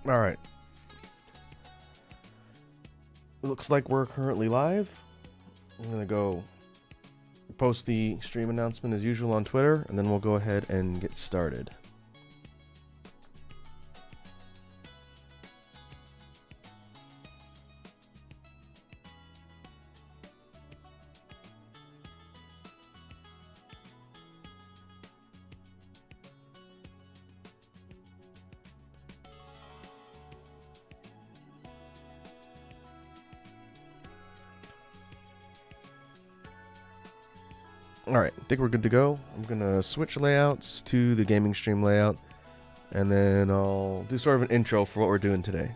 All right. Looks like we're currently live. I'm going to go post the stream announcement as usual on Twitter, and then we'll go ahead and get started. Alright, I think we're good to go. I'm going to switch layouts to the gaming stream layout, and then I'll do sort of an intro for what we're doing today.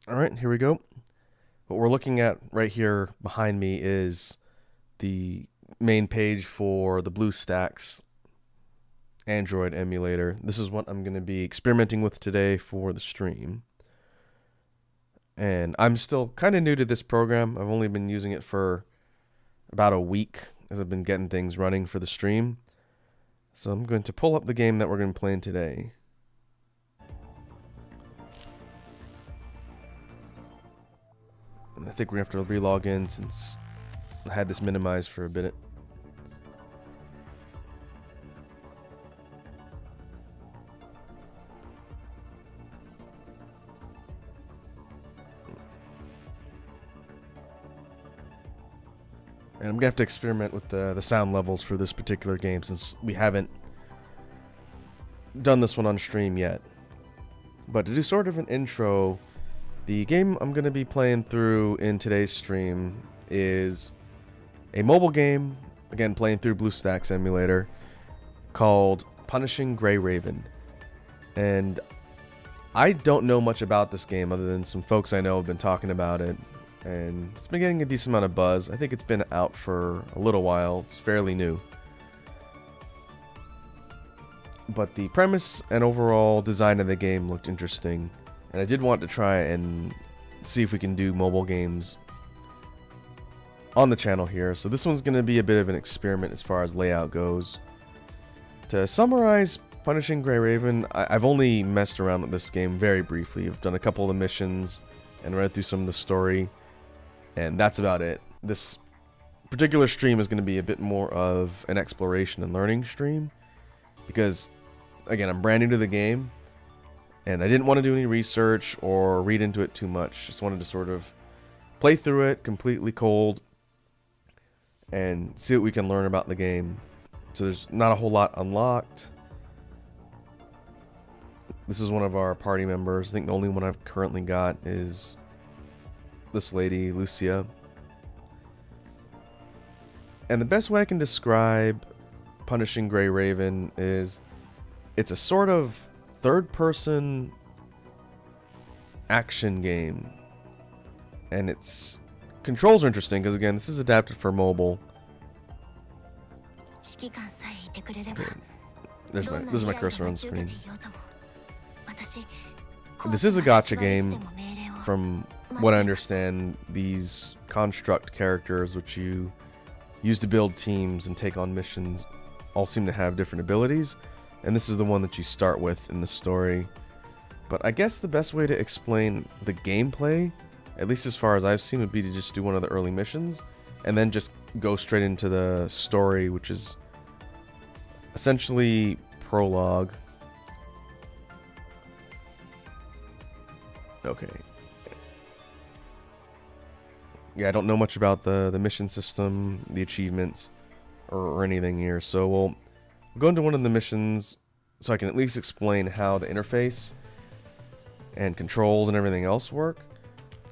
Alright, here we go. What we're looking at right here behind me is the main page for the Bluestacks Android emulator. This is what I'm going to be experimenting with today for the stream. And I'm still kind of new to this program. I've only been using it for about a week as I've been getting things running for the stream. So I'm going to pull up the game that we're going to be playing today. And I think we're going to have to re-log in since I had this minimized for a bit. And I'm going to have to experiment with the sound levels for this particular game since we haven't done this one on stream yet. But to do sort of an intro, the game I'm going to be playing through in today's stream is a mobile game, again playing through Bluestacks emulator, called Punishing Gray Raven. And I don't know much about this game other than some folks I know have been talking about it. And it's been getting a decent amount of buzz. I think it's been out for a little while. It's fairly new. But the premise and overall design of the game looked interesting. And I did want to try and see if we can do mobile games on the channel here. So this one's going to be a bit of an experiment as far as layout goes. To summarize Punishing Gray Raven, I've only messed around with this game very briefly. I've done a couple of the missions and read through some of the story. And that's about it. This particular stream is going to be a bit more of an exploration and learning stream. Because, again, I'm brand new to the game. And I didn't want to do any research or read into it too much. Just wanted to sort of play through it completely cold. And see what we can learn about the game. So there's not a whole lot unlocked. This is one of our party members. I think the only one I've currently got is this lady, Lucia. And the best way I can describe Punishing Gray Raven is it's a sort of third-person action game. And its controls are interesting because, again, this is adapted for mobile. Okay. There's my cursor on the screen. This is a gacha game. From what I understand, these construct characters which you use to build teams and take on missions all seem to have different abilities, and this is the one that you start with in the story. But I guess the best way to explain the gameplay, at least as far as I've seen, would be to just do one of the early missions and then just go straight into the story, which is essentially prologue. Okay. Yeah, I don't know much about the mission system, the achievements, or anything here. So we'll go into one of the missions so I can at least explain how the interface and controls and everything else work.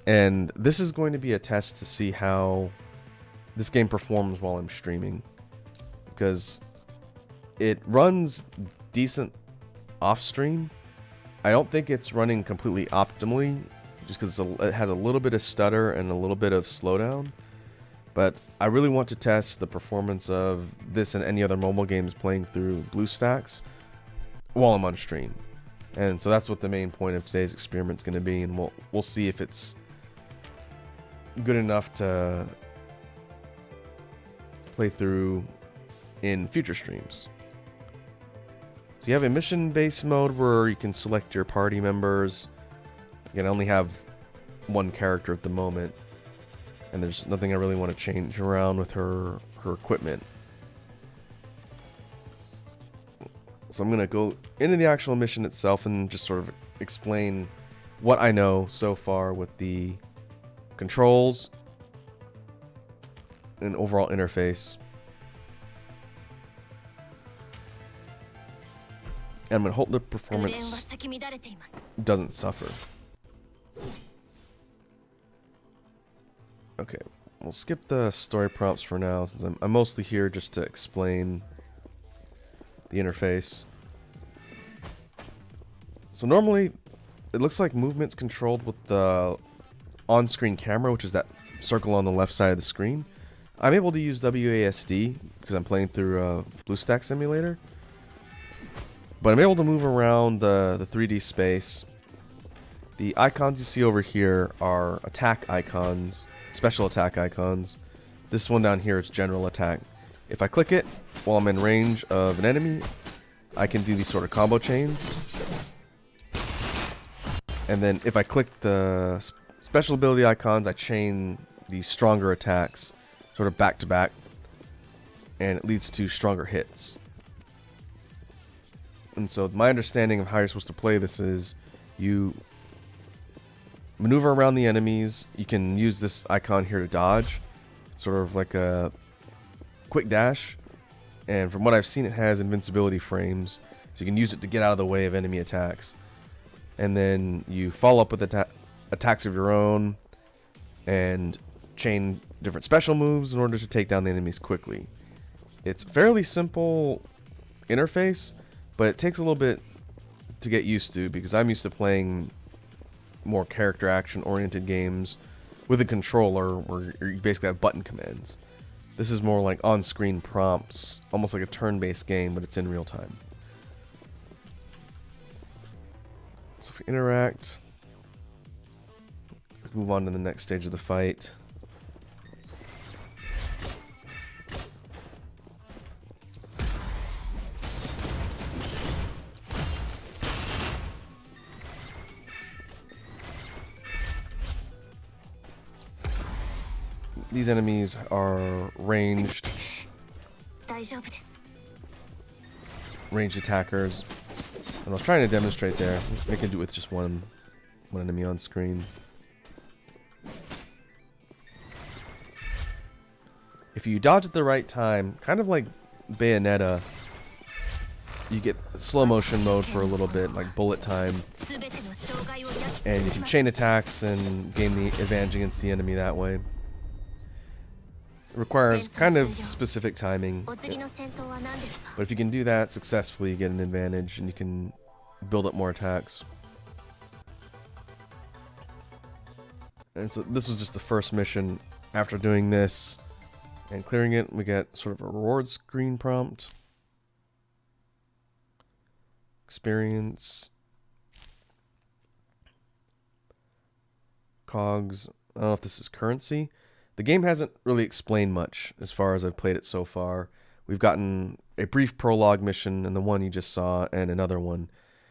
And this is going to be a test to see how this game performs while I'm streaming. Because it runs decent off-stream. I don't think it's running completely optimally, just because it has a little bit of stutter and a little bit of slowdown. But I really want to test the performance of this and any other mobile games playing through Bluestacks while I'm on stream. And so that's what the main point of today's experiment is going to be, and we'll see if it's good enough to play through in future streams. So you have a mission-based mode where you can select your party members. Again, I only have one character at the moment, and there's nothing I really want to change around with her equipment. So I'm going to go into the actual mission itself and just sort of explain what I know so far with the controls and overall interface. And I'm going to hope the performance doesn't suffer. Okay, we'll skip the story prompts for now, since I'm mostly here just to explain the interface. So normally, it looks like movement's controlled with the on-screen camera, which is that circle on the left side of the screen. I'm able to use WASD because I'm playing through a Bluestacks emulator. But I'm able to move around the 3D space. The icons you see over here are attack icons, special attack icons. This one down here is general attack. If I click it while I'm in range of an enemy, I can do these sort of combo chains. And then if I click the special ability icons, I chain these stronger attacks sort of back to back, and it leads to stronger hits. And so my understanding of how you're supposed to play this is you maneuver around the enemies. You can use this icon here to dodge. It's sort of like a quick dash. And from what I've seen, it has invincibility frames. So you can use it to get out of the way of enemy attacks. And then you follow up with attacks of your own and chain different special moves in order to take down the enemies quickly. It's a fairly simple interface, but it takes a little bit to get used to because I'm used to playing more character action oriented games with a controller where you basically have button commands. This is more like on-screen prompts, almost like a turn-based game, but it's in real time. So if we interact, we can move on to the next stage of the fight. These enemies are ranged attackers. And I was trying to demonstrate there. I can do it with just one enemy on screen. If you dodge at the right time, kind of like Bayonetta, you get slow motion mode for a little bit, like bullet time. And you can chain attacks and gain the advantage against the enemy that way. It requires kind of specific timing, but if you can do that successfully, you get an advantage and you can build up more attacks. And so this was just the first mission. After doing this and clearing it, we get sort of a reward screen prompt. Experience. Cogs. I don't know if this is currency. The game hasn't really explained much as far as I've played it so far. We've gotten a brief prologue mission and the one you just saw and another one.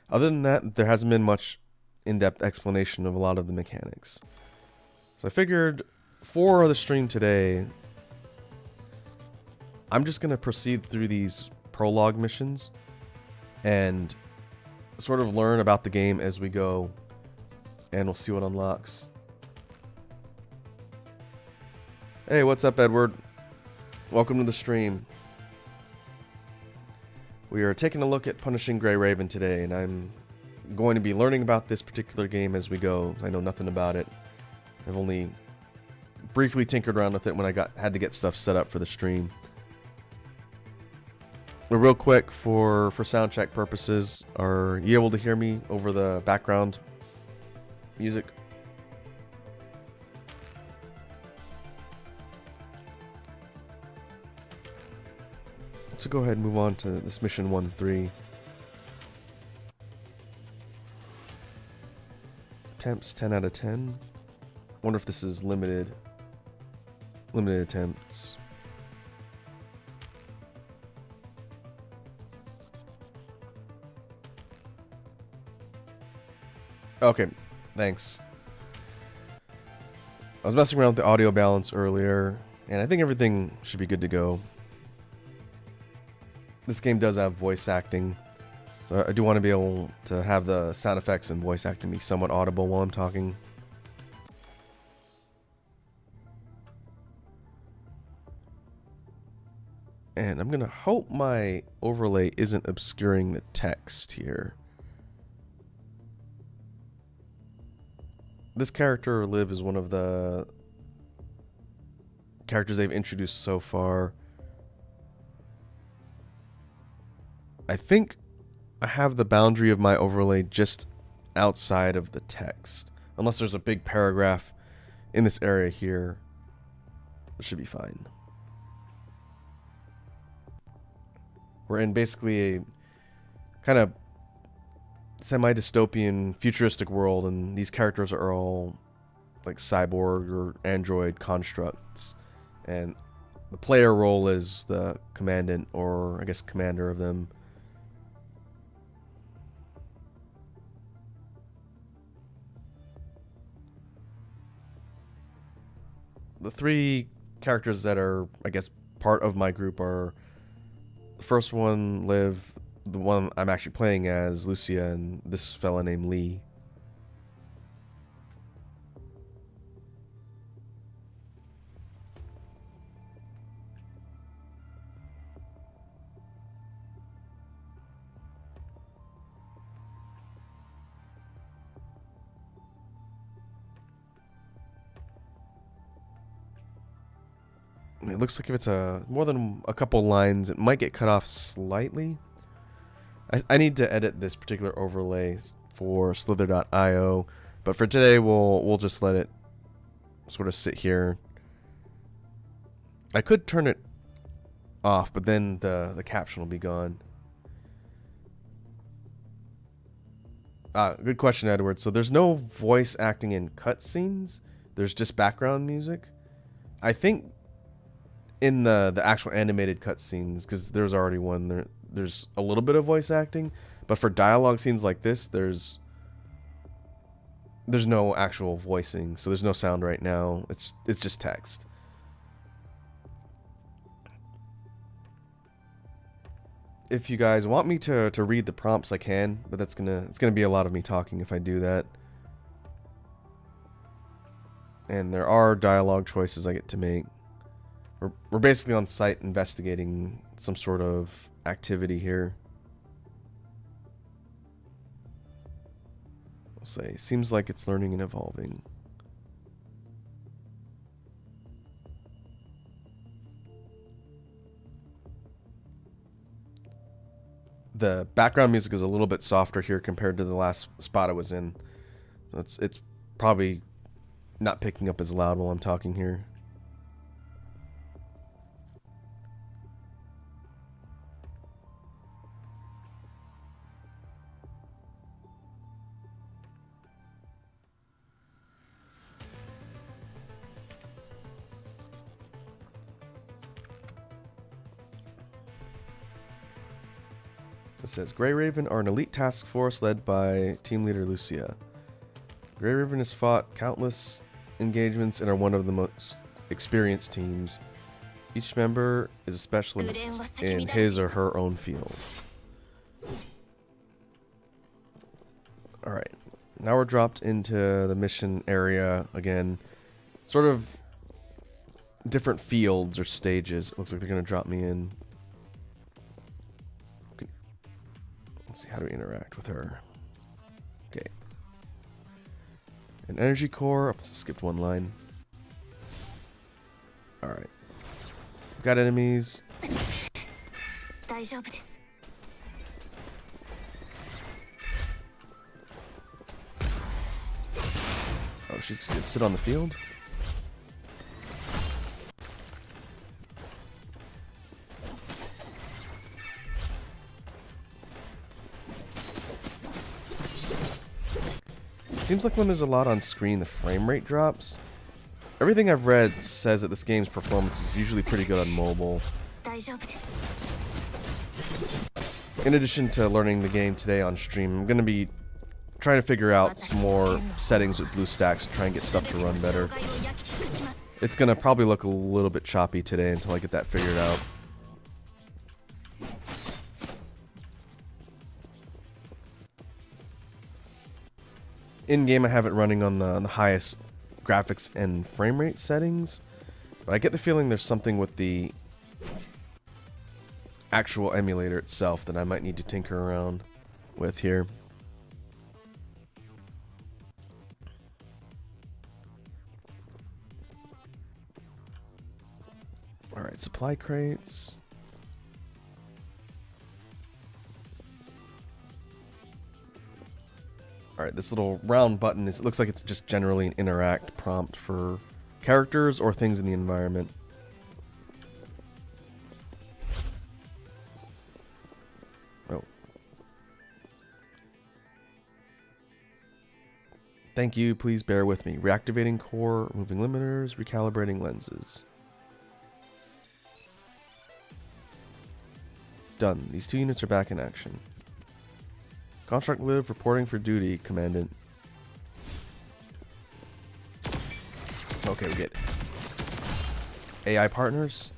Other than that, there hasn't been much in-depth explanation of a lot of the mechanics. So I figured for the stream today, I'm just going to proceed through these prologue missions and sort of learn about the game as we go, and we'll see what unlocks. Hey, what's up, Edward? Welcome to the stream. We are taking a look at Punishing Grey Raven today, and I'm going to be learning about this particular game as we go. I know nothing about it. I've only briefly tinkered around with it when I had to get stuff set up for the stream. But real quick, for sound check purposes, are you able to hear me over the background music? So go ahead and move on to this mission 1-3. Attempts 10 out of 10. Wonder if this is limited. Limited attempts. Okay, thanks. I was messing around with the audio balance earlier, and I think everything should be good to go. This game does have voice acting, so I do want to be able to have the sound effects and voice acting be somewhat audible while I'm talking. And I'm going to hope my overlay isn't obscuring the text here. This character, Liv, is one of the characters they've introduced so far. I think I have the boundary of my overlay just outside of the text. Unless there's a big paragraph in this area here, it should be fine. We're in basically a kind of semi-dystopian futuristic world, and these characters are all like cyborg or android constructs, and the player role is the commandant, or I guess commander of them. The three characters that are, I guess, part of my group are the first one, Liv, the one I'm actually playing as, Lucia, and this fella named Lee. It looks like if it's more than a couple lines, it might get cut off slightly. I need to edit this particular overlay for slither.io, but for today we'll just let it sort of sit here. I could turn it off, but then the caption will be gone. Good question, Edward. So there's no voice acting in cutscenes. There's just background music. I think in the actual animated cutscenes, because there's already one, there's a little bit of voice acting, but for dialogue scenes like this, there's no actual voicing, so there's no sound right now. It's just text. If you guys want me to read the prompts, I can, but it's gonna be a lot of me talking if I do that. And there are dialogue choices I get to make. We're basically on site investigating some sort of activity here. We'll say, seems like it's learning and evolving. The background music is a little bit softer here compared to the last spot I was in. So it's probably not picking up as loud while I'm talking here. It says, Grey Raven are an elite task force led by team leader Lucia. Grey Raven has fought countless engagements and are one of the most experienced teams. Each member is a specialist in his or her own field. Alright, now we're dropped into the mission area again. Sort of different fields or stages. It looks like they're going to drop me in. Let's see, how do we interact with her? Okay. An energy core. Oh, skipped one line. Alright. Got enemies. Oh, she's just gonna sit on the field? Seems like when there's a lot on screen, the frame rate drops. everything I've read says that this game's performance is usually pretty good on mobile. In addition to learning the game today on stream, I'm going to be trying to figure out some more settings with Bluestacks to try and get stuff to run better. It's going to probably look a little bit choppy today until I get that figured out. In-game I have it running on the highest graphics and frame rate settings, but I get the feeling there's something with the actual emulator itself that I might need to tinker around with here. Alright, supply crates. Alright, this little round button it looks like it's just generally an interact prompt for characters or things in the environment. Oh. Thank you, please bear with me. Reactivating core, moving limiters, recalibrating lenses. Done. These 2 units are back in action. Construct Live reporting for duty, Commandant. Okay, we get AI partners.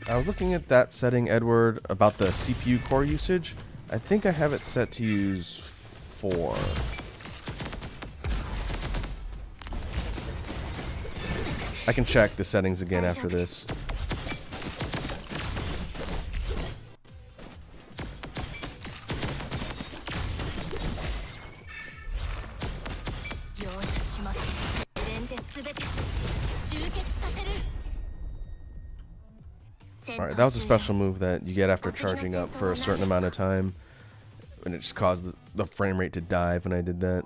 I was looking at that setting, Edward, about the CPU core usage. I think I have it set to use 4. I can check the settings again after this. Alright, that was a special move that you get after charging up for a certain amount of time. And it just caused the frame rate to dive when I did that.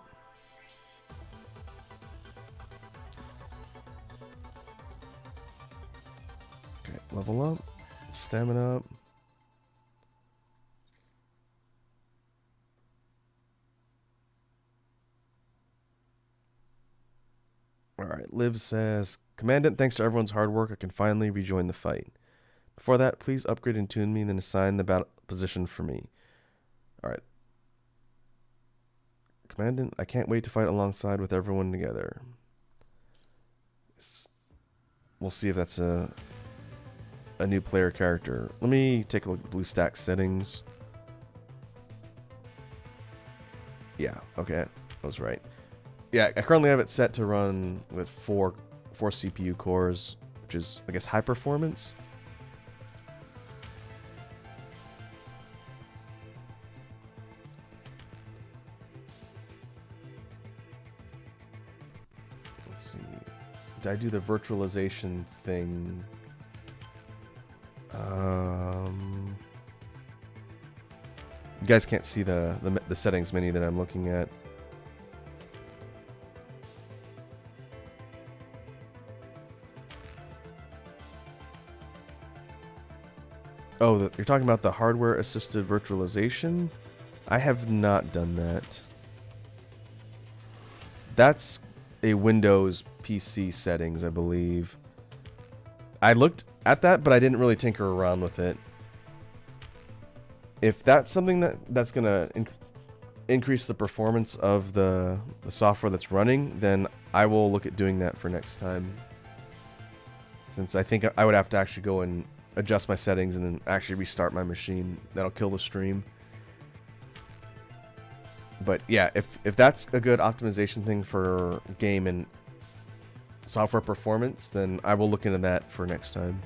Okay, level up. Stamina up. Alright, Liv says, Commandant, thanks to everyone's hard work, I can finally rejoin the fight. Before that, please upgrade and tune me, and then assign the battle position for me. Alright. Commandant, I can't wait to fight alongside with everyone together. We'll see if that's a new player character. Let me take a look at the Bluestacks settings. Yeah, okay. I was right. Yeah, I currently have it set to run with four CPU cores, which is, I guess, high performance. Let's see. Did I do the virtualization thing? You guys can't see the settings menu that I'm looking at. Oh, you're talking about the hardware-assisted virtualization? I have not done that. That's a Windows PC settings, I believe. I looked at that, but I didn't really tinker around with it. If that's something that's going to increase the performance of the software that's running, then I will look at doing that for next time. Since I think I would have to actually go and adjust my settings and then actually restart my machine. That'll kill the stream. But yeah, if that's a good optimization thing for game and software performance, then I will look into that for next time.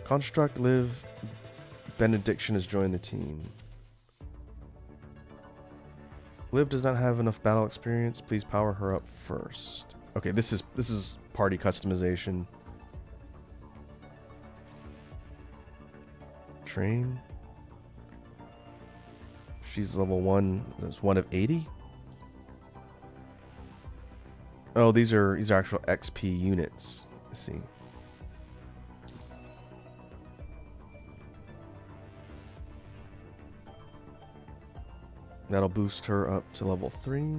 Construct Live. Benediction has joined the team. Liv does not have enough battle experience. Please power her up first. Okay, this is party customization. Train. She's level 1. That's 1 of 80. Oh, these are actual XP units. Let's see. That'll boost her up to level 3.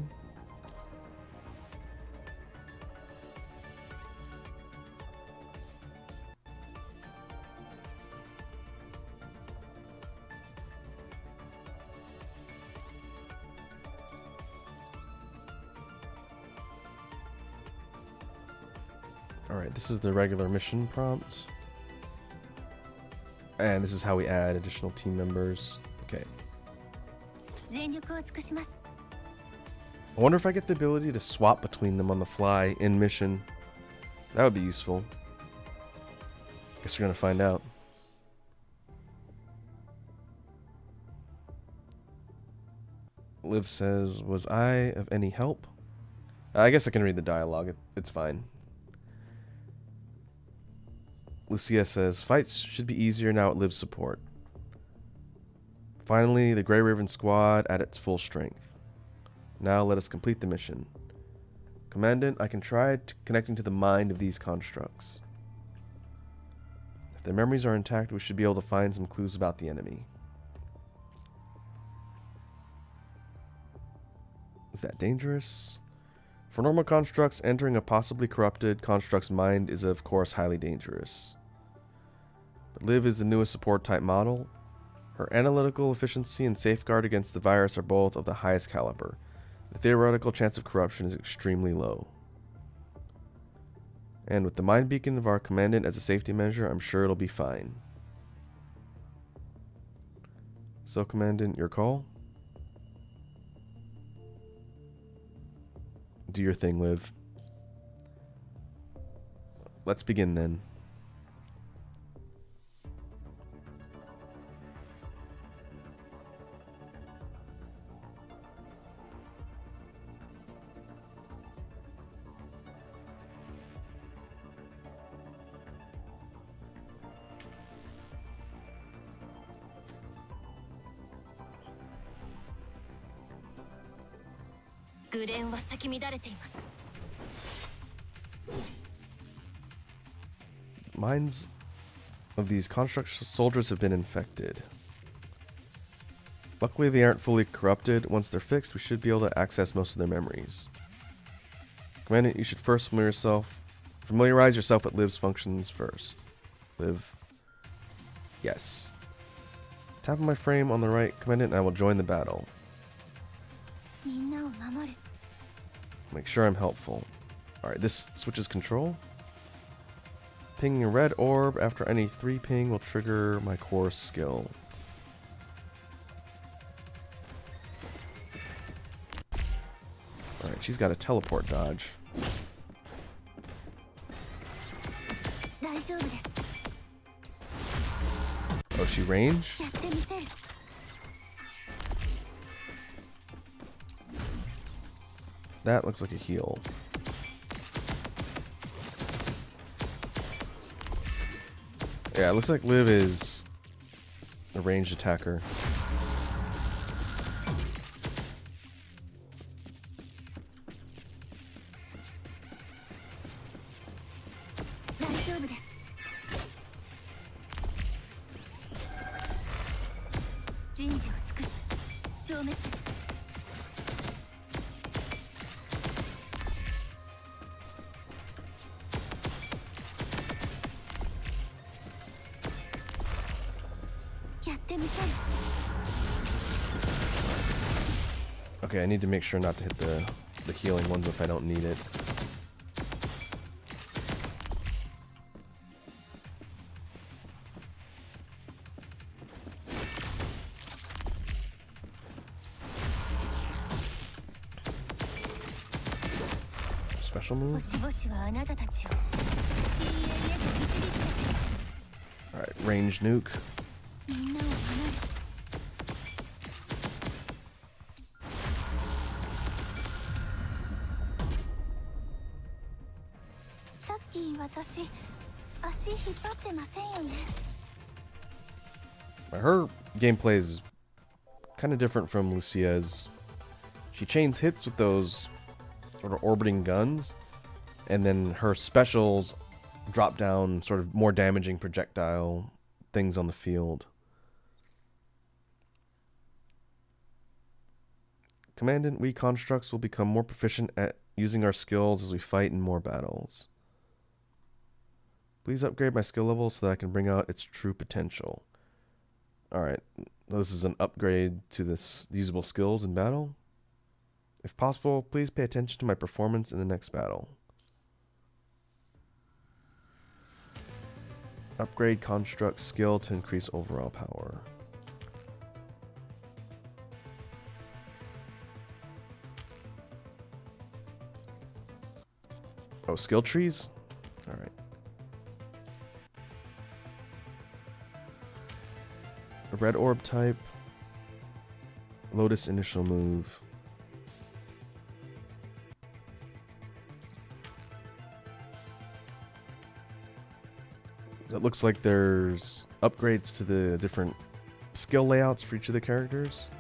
Alright, this is the regular mission prompt. And this is how we add additional team members. Okay. I wonder if I get the ability to swap between them on the fly in mission. That would be useful. Guess we're gonna find out. Liv says, "Was I of any help?" I guess I can read the dialogue. It's fine. Lucia says, "Fights should be easier now at Liv's support. Finally, the Grey Raven squad at its full strength. Now let us complete the mission. Commandant, I can try connecting to the mind of these constructs. If their memories are intact, we should be able to find some clues about the enemy." Is that dangerous? For normal constructs, entering a possibly corrupted construct's mind is of course highly dangerous. But Liv is the newest support type model. Her analytical efficiency and safeguard against the virus are both of the highest caliber. The theoretical chance of corruption is extremely low. And with the mind beacon of our commandant as a safety measure, I'm sure it'll be fine. So, Commandant, your call? Do your thing, Liv. Let's begin then. Minds of these construct soldiers have been infected. Luckily, they aren't fully corrupted. Once they're fixed, we should be able to access most of their memories. Commandant, you should first familiarize yourself with Liv's functions first. Liv. Yes. Tap on my frame on the right, Commandant, and I will join the battle. Make sure I'm helpful. Alright, this switches control. Pinging a red orb after any 3 ping will trigger my core skill. Alright, she's got a teleport dodge. Oh, she range? That looks like a heal. Yeah, it looks like Liv is a ranged attacker. Okay, I need to make sure not to hit the healing ones if I don't need it. Special move? Alright, range nuke. Her gameplay is kind of different from Lucia's. She chains hits with those sort of orbiting guns, and then her specials drop down sort of more damaging projectile things on the field. Commandant, we constructs will become more proficient at using our skills as we fight in more battles. Please upgrade my skill level so that I can bring out its true potential. Alright, this is an upgrade to this usable skills in battle. If possible, please pay attention to my performance in the next battle. Upgrade construct skill to increase overall power. Oh, skill trees? Alright. A red orb type. Lotus initial move. It looks like there's upgrades to the different skill layouts for each of the characters.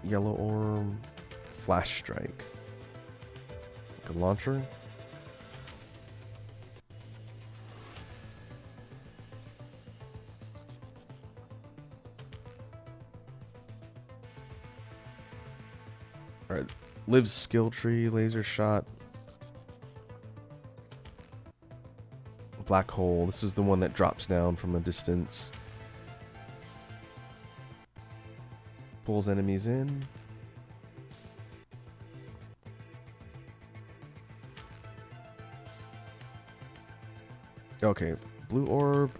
Yellow orb, flash strike, like a launcher. All right, Liv's skill tree, laser shot, black hole. This is the one that drops down from a distance. Pulls enemies in. Okay, blue orb.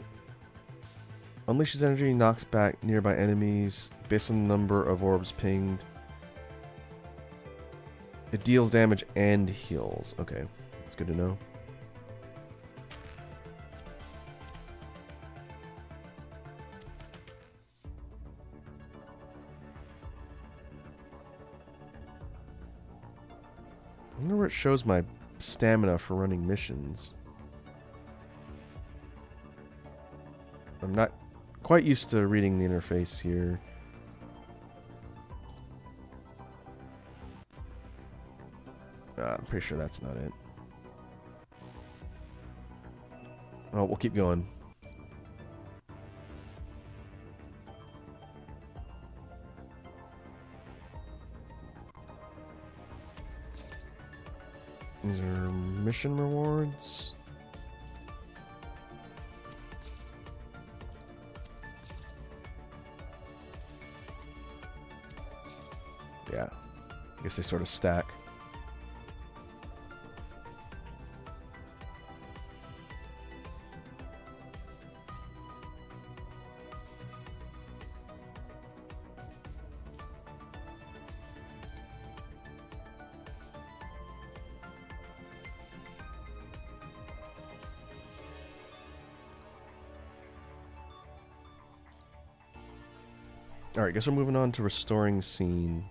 Unleashes energy, knocks back nearby enemies based on the number of orbs pinged. It deals damage and heals. Okay, that's good to know. I wonder where it shows my stamina for running missions. I'm not quite used to reading the interface here. I'm pretty sure that's not it. Oh, we'll keep going. These are mission rewards. Yeah, I guess they sort of stack. Alright, guess we're moving on to restoring scene.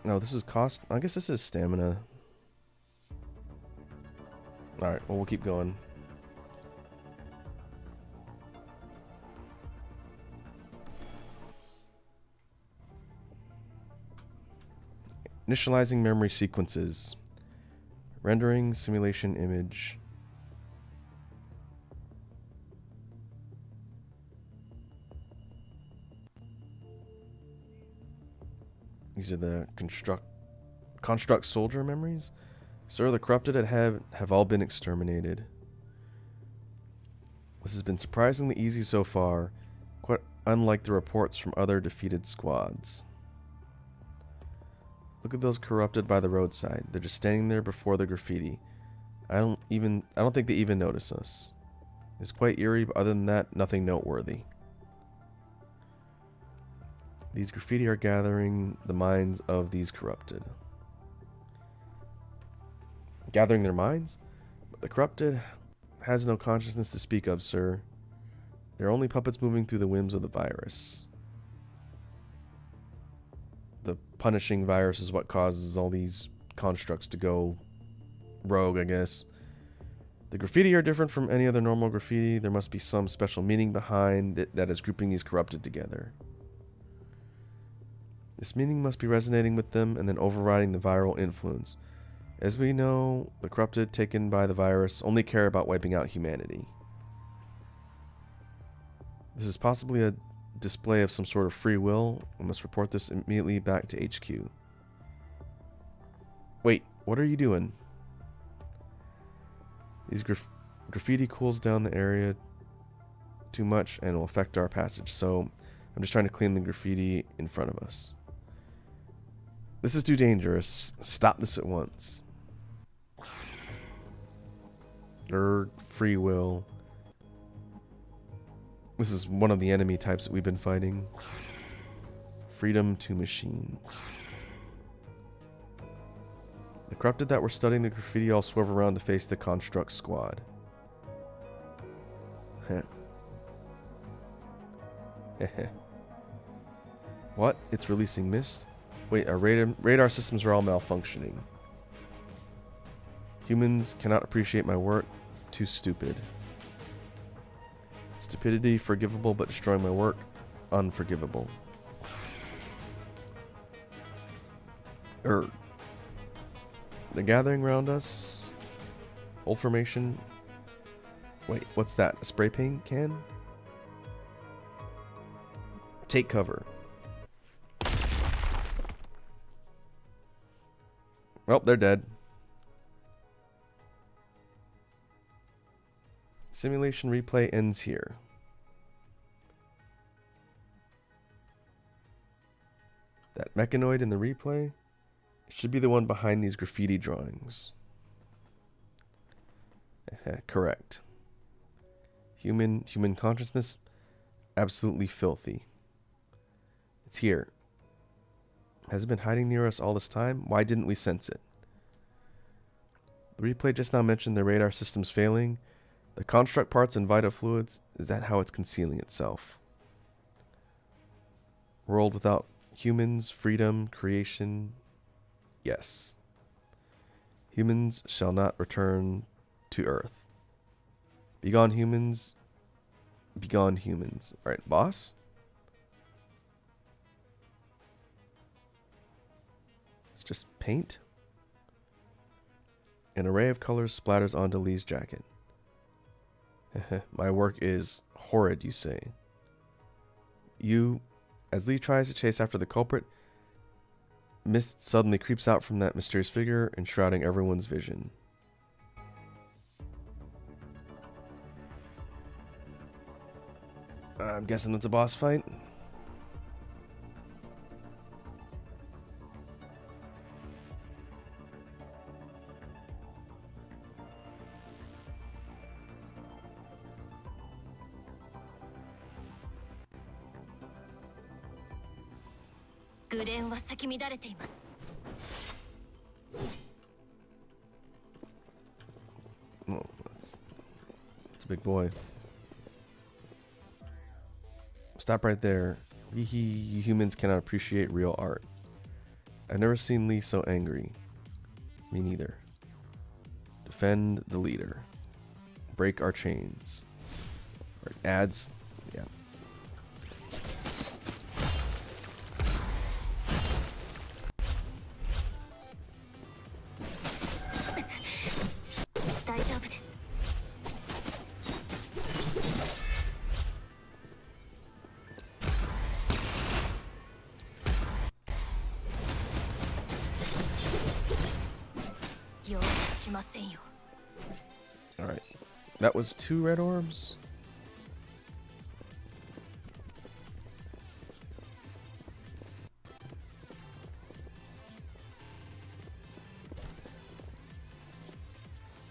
No, this is cost. I guess this is stamina. Alright, well, we'll keep going. Initializing memory sequences. Rendering simulation image. These are the construct soldier memories. Sir, the corrupted have all been exterminated. This has been surprisingly easy so far, quite unlike the reports from other defeated squads. Look at those corrupted by the roadside. They're just standing there before the graffiti. I don't think they even notice us. It's quite eerie, but other than that, nothing noteworthy. These graffiti are gathering the minds of these corrupted. Gathering their minds? But the corrupted has no consciousness to speak of, sir. They're only puppets moving through the whims of the virus. The punishing virus is what causes all these constructs to go rogue, I guess. The graffiti are different from any other normal graffiti. There must be some special meaning behind it that is grouping these corrupted together. This meaning must be resonating with them and then overriding the viral influence. As we know, the corrupted taken by the virus only care about wiping out humanity. This is possibly a display of some sort of free will. We must report this immediately back to HQ. Wait, what are you doing? These graffiti cools down the area too much and will affect our passage. So I'm just trying to clean the graffiti in front of us. This is too dangerous. Stop this at once. Free will. This is one of the enemy types that we've been fighting. Freedom to machines. The corrupted that were studying the graffiti all swerve around to face the construct squad. Heh. Heh. What? It's releasing mist? Wait, our radar systems are all malfunctioning. Humans cannot appreciate my work. Too stupid. Stupidity forgivable, but destroying my work unforgivable. They're gathering around us. Old formation. Wait, what's that? A spray paint can? Take cover. Well, they're dead. Simulation replay ends here. That mechanoid in the replay should be the one behind these graffiti drawings. Correct. Human consciousness, absolutely filthy. It's here. Has it been hiding near us all this time? Why didn't we sense it? The replay just now mentioned the radar systems failing. The construct parts and vital fluids, is that how it's concealing itself? World without humans, freedom, creation. Yes. Humans shall not return to Earth. Begone humans. Begone humans. Alright, boss? It's just paint. An array of colors splatters onto Lee's jacket. My work is horrid, you say. As Lee tries to chase after the culprit, mist suddenly creeps out from that mysterious figure, enshrouding everyone's vision. I'm guessing it's a boss fight. Oh, that's a big boy. Stop right there. You humans cannot appreciate real art. I've never seen Lee so angry. Me neither. Defend the leader. Break our chains. Or ads. Yeah. Alright. That was 2 red orbs.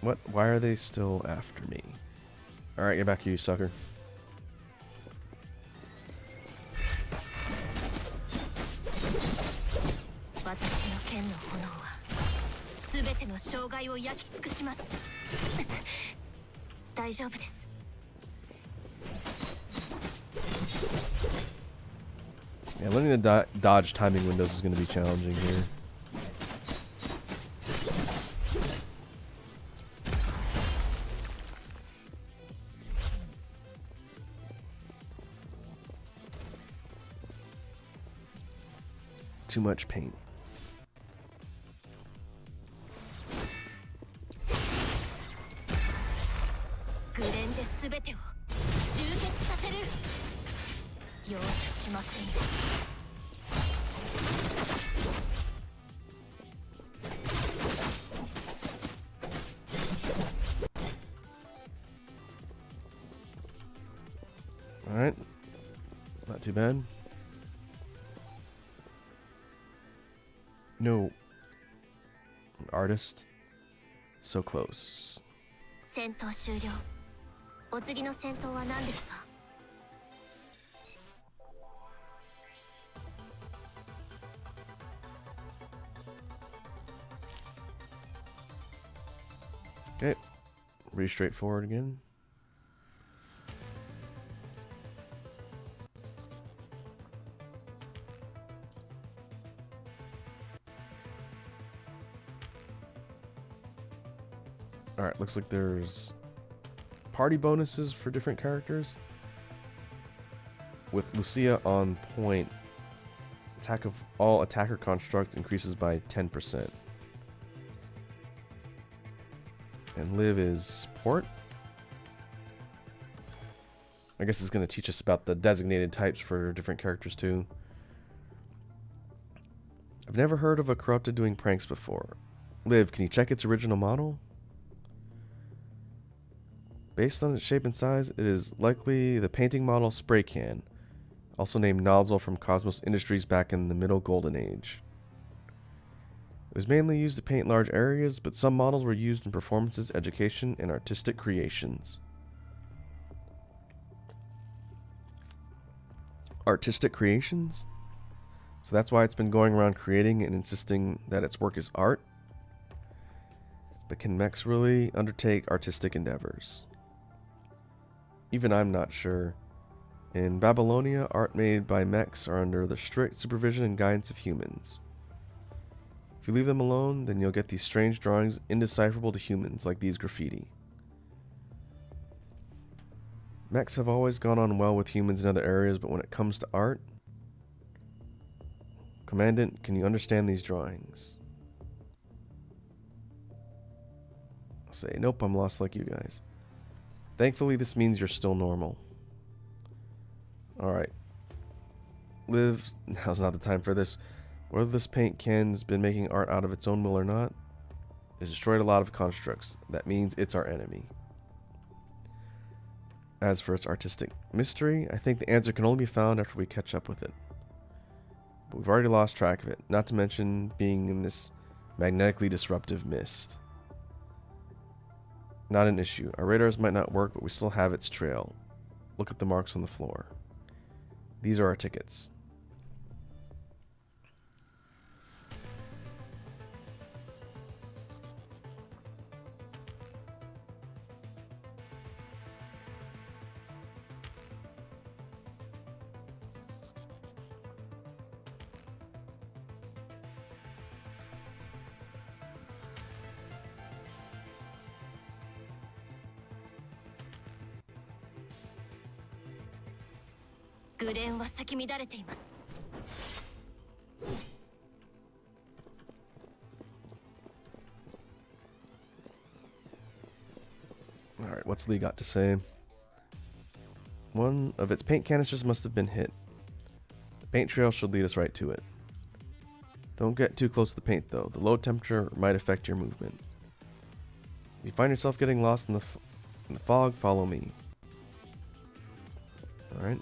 What? Why are they still after me? Alright, get back to you, sucker. Yeah, learning the dodge timing windows is going to be challenging here. Too much paint. All right, not too bad. No. An artist. So close. Okay. Pretty straightforward again. Alright, looks like there's party bonuses for different characters. With Lucia on point, attack of all attacker constructs increases by 10%. And Liv is support. I guess it's going to teach us about the designated types for different characters too. I've never heard of a corrupted doing pranks before. Liv, can you check its original model? Based on its shape and size, it is likely the painting model Spray Can, also named Nozzle from Cosmos Industries back in the Middle Golden Age. It was mainly used to paint large areas, but some models were used in performances, education, and artistic creations. Artistic creations? So that's why it's been going around creating and insisting that its work is art? But can mechs really undertake artistic endeavors? Even I'm not sure. In Babylonia, art made by mechs are under the strict supervision and guidance of humans. If you leave them alone, then you'll get these strange drawings indecipherable to humans, like these graffiti. Mechs have always gone on well with humans in other areas, but when it comes to art... Commandant, can you understand these drawings? I'll say, nope, I'm lost like you guys. Thankfully, this means you're still normal. Alright. Liv, now's not the time for this. Whether this paint can's been making art out of its own will or not, it's destroyed a lot of constructs. That means it's our enemy. As for its artistic mystery, I think the answer can only be found after we catch up with it. But we've already lost track of it, not to mention being in this magnetically disruptive mist. Not an issue. Our radars might not work, but we still have its trail. Look at the marks on the floor. These are our tickets. Alright, what's Lee got to say? One of its paint canisters must have been hit. The paint trail should lead us right to it. Don't get too close to the paint though. The low temperature might affect your movement. If you find yourself getting lost in the fog, follow me. Alright.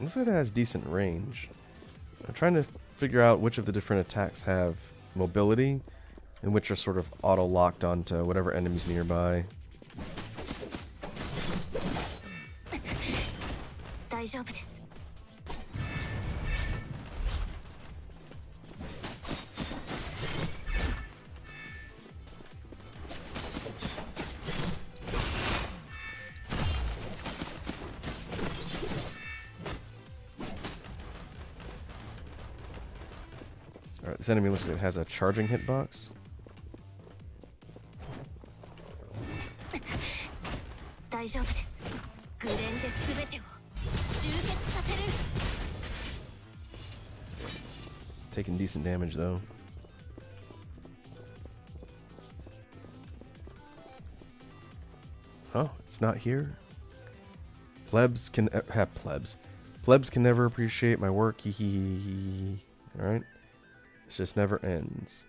Looks like that has decent range. I'm trying to figure out which of the different attacks have mobility and which are sort of auto-locked onto whatever enemies nearby. Alright, this enemy looks like it has a charging hitbox. Taking decent damage though. Huh? It's not here? Plebs can have plebs. Plebs can never appreciate my work. Alright. This just never ends.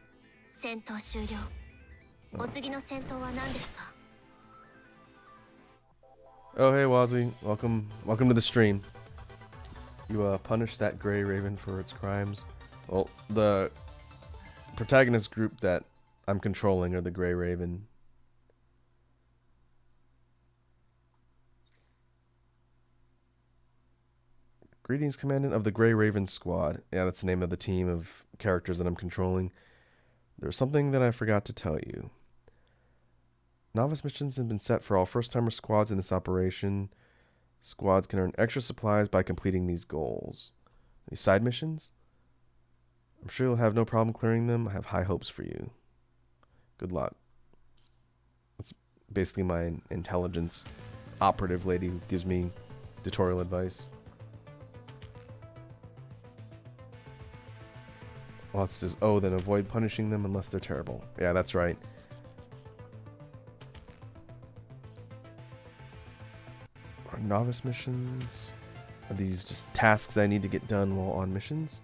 Oh hey Wazzy, welcome to the stream. You punished that gray raven for its crimes. Well, the protagonist group that I'm controlling are the gray raven. Greetings, Commandant of the Grey Raven Squad. Yeah, that's the name of the team of characters that I'm controlling. There's something that I forgot to tell you. Novice missions have been set for all first-timer squads in this operation. Squads can earn extra supplies by completing these goals. These side missions? I'm sure you'll have no problem clearing them. I have high hopes for you. Good luck. That's basically my intelligence operative lady who gives me tutorial advice. Well, it says, oh, then avoid punishing them unless they're terrible. Yeah, that's right. Are novice missions? Are these just tasks that I need to get done while on missions?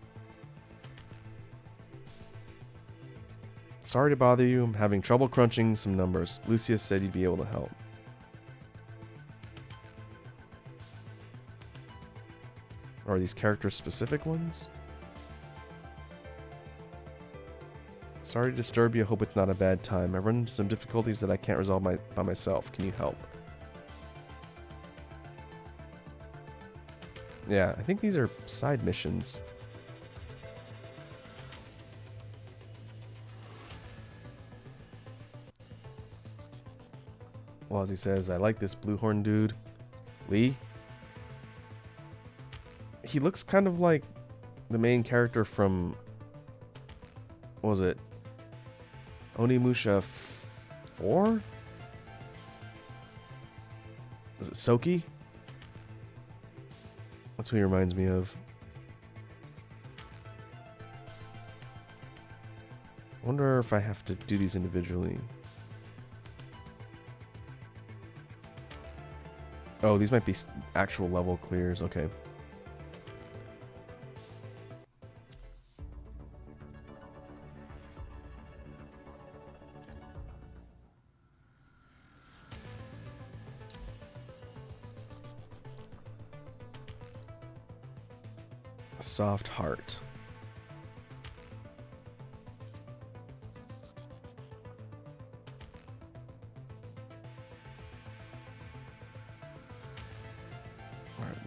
Sorry to bother you. I'm having trouble crunching some numbers. Lucius said you'd be able to help. Are these character-specific ones? Sorry to disturb you. I hope it's not a bad time. I've run into some difficulties that I can't resolve by myself. Can you help? Yeah, I think these are side missions. Well, as he says, I like this blue horn dude. Lee? He looks kind of like the main character from... What was it? Onimusha 4? Is it Soki? That's who he reminds me of. I wonder if I have to do these individually. Oh, these might be actual level clears. Okay. A soft heart.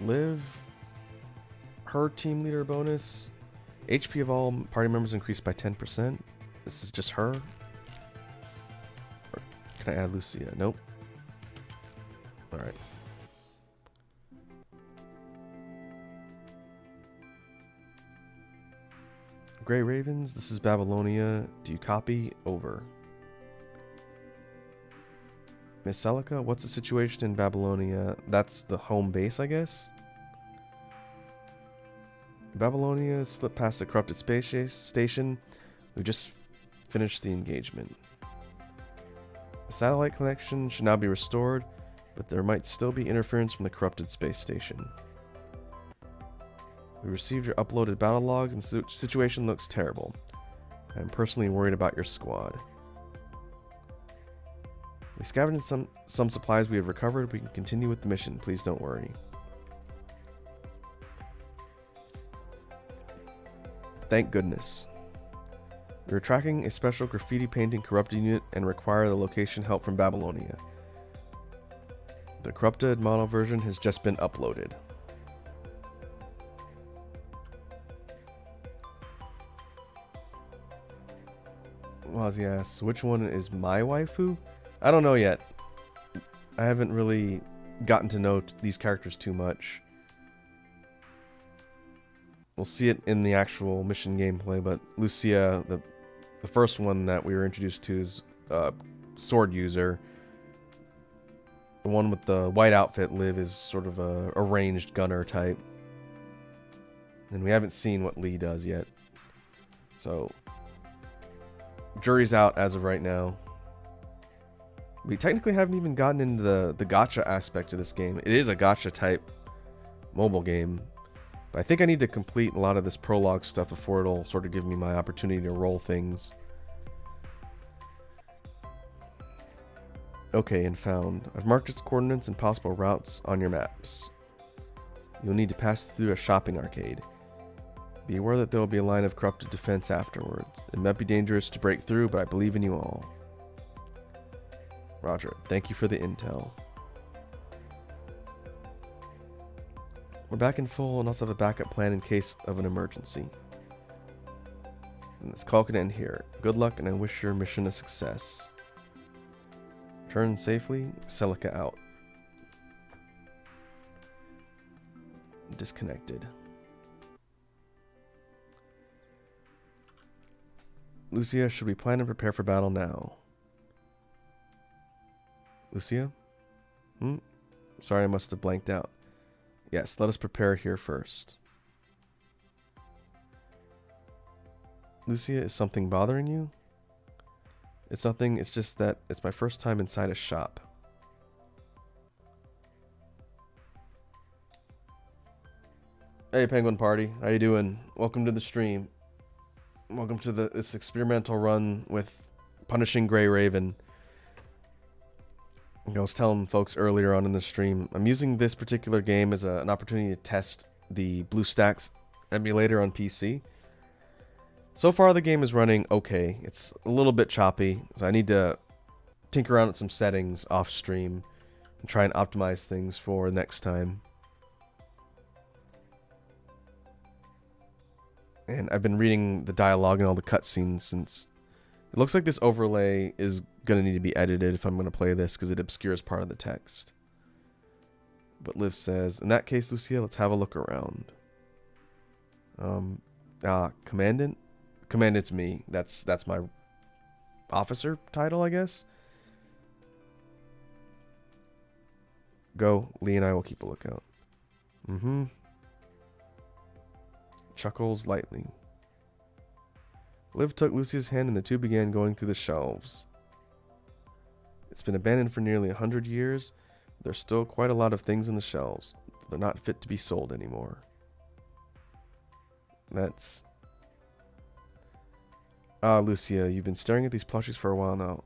Live. Her team leader bonus. HP of all party members increased by 10%. This is just her. Or can I add Lucia? Nope. Alright. Grey Ravens, this is Babylonia. Do you copy? Over. Miss Celica, what's the situation in Babylonia? That's the home base, I guess? Babylonia slipped past the corrupted space station. We just finished the engagement. The satellite connection should now be restored. but there might still be interference from the corrupted space station. We received your uploaded battle logs and the situation looks terrible. I am personally worried about your squad. We scavenged some supplies we have recovered. We can continue with the mission. Please don't worry. Thank goodness. We are tracking a special graffiti painting corrupted unit and require the location help from Babylonia. The corrupted model version has just been uploaded. Wazzy asks, which one is my waifu? I don't know yet. I haven't really gotten to know these characters too much. We'll see it in the actual mission gameplay, but Lucia, the first one that we were introduced to, is sword user. The one with the white outfit, Liv, is sort of a ranged gunner type. And we haven't seen what Lee does yet. So, jury's out as of right now. We technically haven't even gotten into the gacha aspect of this game. It is a gacha type mobile game. But I think I need to complete a lot of this prologue stuff before it'll sort of give me my opportunity to roll things. Okay, and found. I've marked its coordinates and possible routes on your maps. You'll need to pass through a shopping arcade. Be aware that there will be a line of corrupted defense afterwards. It might be dangerous to break through, but I believe in you all. Roger. Thank you for the intel. We're back in full and also have a backup plan in case of an emergency. And this call can end here. Good luck and I wish your mission a success. Return safely. Celica out. Disconnected. Lucia, should we plan and prepare for battle now? Lucia? Sorry, I must have blanked out. Yes, let us prepare here first. Lucia, is something bothering you? It's nothing, it's just that it's my first time inside a shop. Hey, Penguin Party, how you doing? Welcome to the stream. Welcome to this experimental run with Punishing Grey Raven. I was telling folks earlier on in the stream, I'm using this particular game as an opportunity to test the Bluestacks emulator on PC. So far the game is running okay. It's a little bit choppy, so I need to tinker around with some settings off stream and try and optimize things for next time. And I've been reading the dialogue and all the cutscenes since it looks like this overlay is going to need to be edited if I'm going to play this because it obscures part of the text. But Liv says, in that case, Lucia, let's have a look around. Commandant? Commandant's me. That's my officer title, I guess. Go. Lee and I will keep a lookout. Chuckles lightly. Liv took Lucia's hand and the two began going through the shelves. It's been abandoned for nearly 100 years. There's still quite a lot of things in the shelves. They're not fit to be sold anymore. That's... Lucia, you've been staring at these plushies for a while now.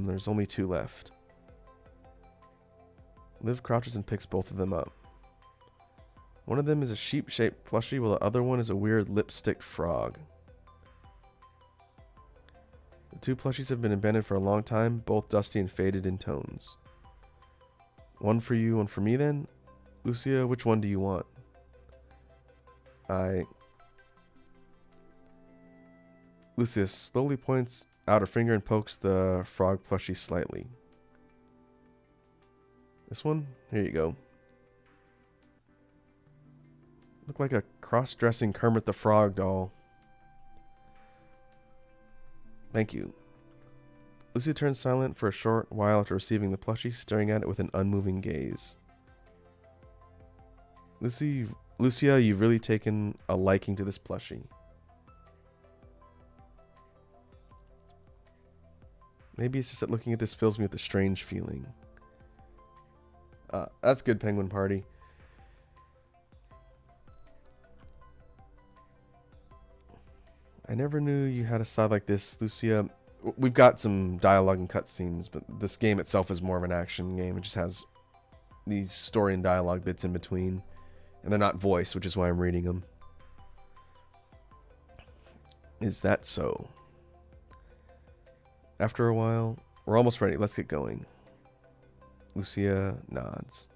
There's only 2 left. Liv crouches and picks both of them up. One of them is a sheep-shaped plushie, while the other one is a weird lipstick frog. The 2 plushies have been abandoned for a long time, both dusty and faded in tones. One for you, one for me then? Lucia, which one do you want? Lucia slowly points out her finger and pokes the frog plushie slightly. This one? Here you go. Look like a cross-dressing Kermit the Frog doll. Thank you. Lucia turns silent for a short while after receiving the plushie, staring at it with an unmoving gaze. Lucia, you've really taken a liking to this plushie. Maybe it's just that looking at this fills me with a strange feeling. That's good, Penguin Party. I never knew you had a side like this, Lucia. We've got some dialogue and cutscenes, but this game itself is more of an action game. It just has these story and dialogue bits in between. And they're not voiced, which is why I'm reading them. Is that so? After a while, we're almost ready. Let's get going. Lucia nods.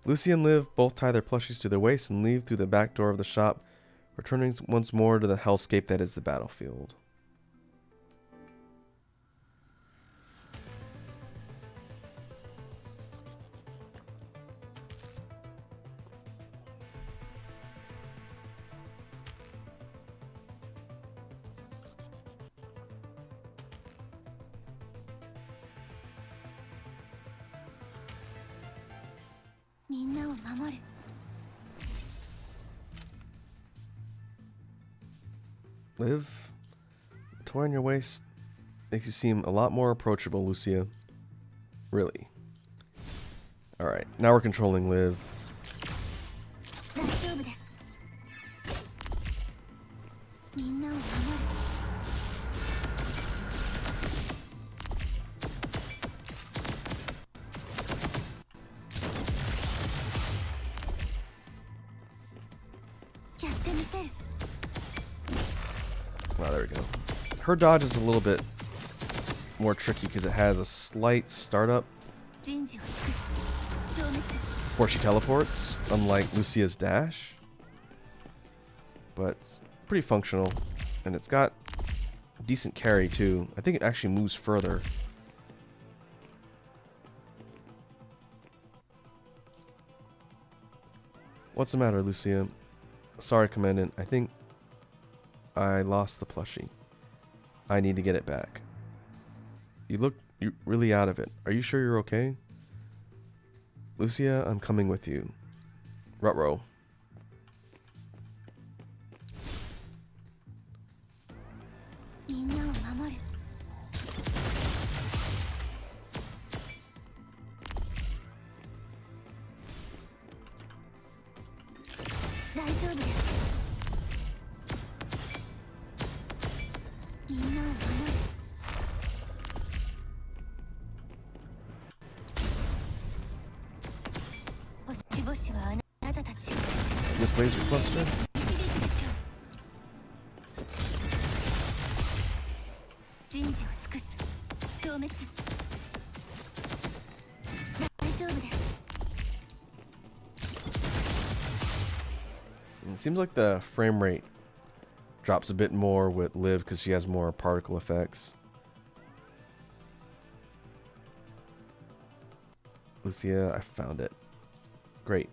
Lucia and Liv both tie their plushies to their waists and leave through the back door of the shop, returning once more to the hellscape that is the battlefield. Liv, the toy on your waist makes you seem a lot more approachable, Lucia. Really. Alright, now we're controlling Liv. Oh, there we go. Her dodge is a little bit more tricky because it has a slight startup before she teleports, unlike Lucia's dash. But it's pretty functional, and it's got decent carry too. I think it actually moves further. What's the matter, Lucia? Sorry, Commandant. I think I lost the plushie. I need to get it back. You look really out of it. Are you sure you're okay? Lucia, I'm coming with you. Ruh-roh. This laser cluster? It seems like the frame rate drops a bit more with Liv because she has more particle effects. Lucia, I found it. Great.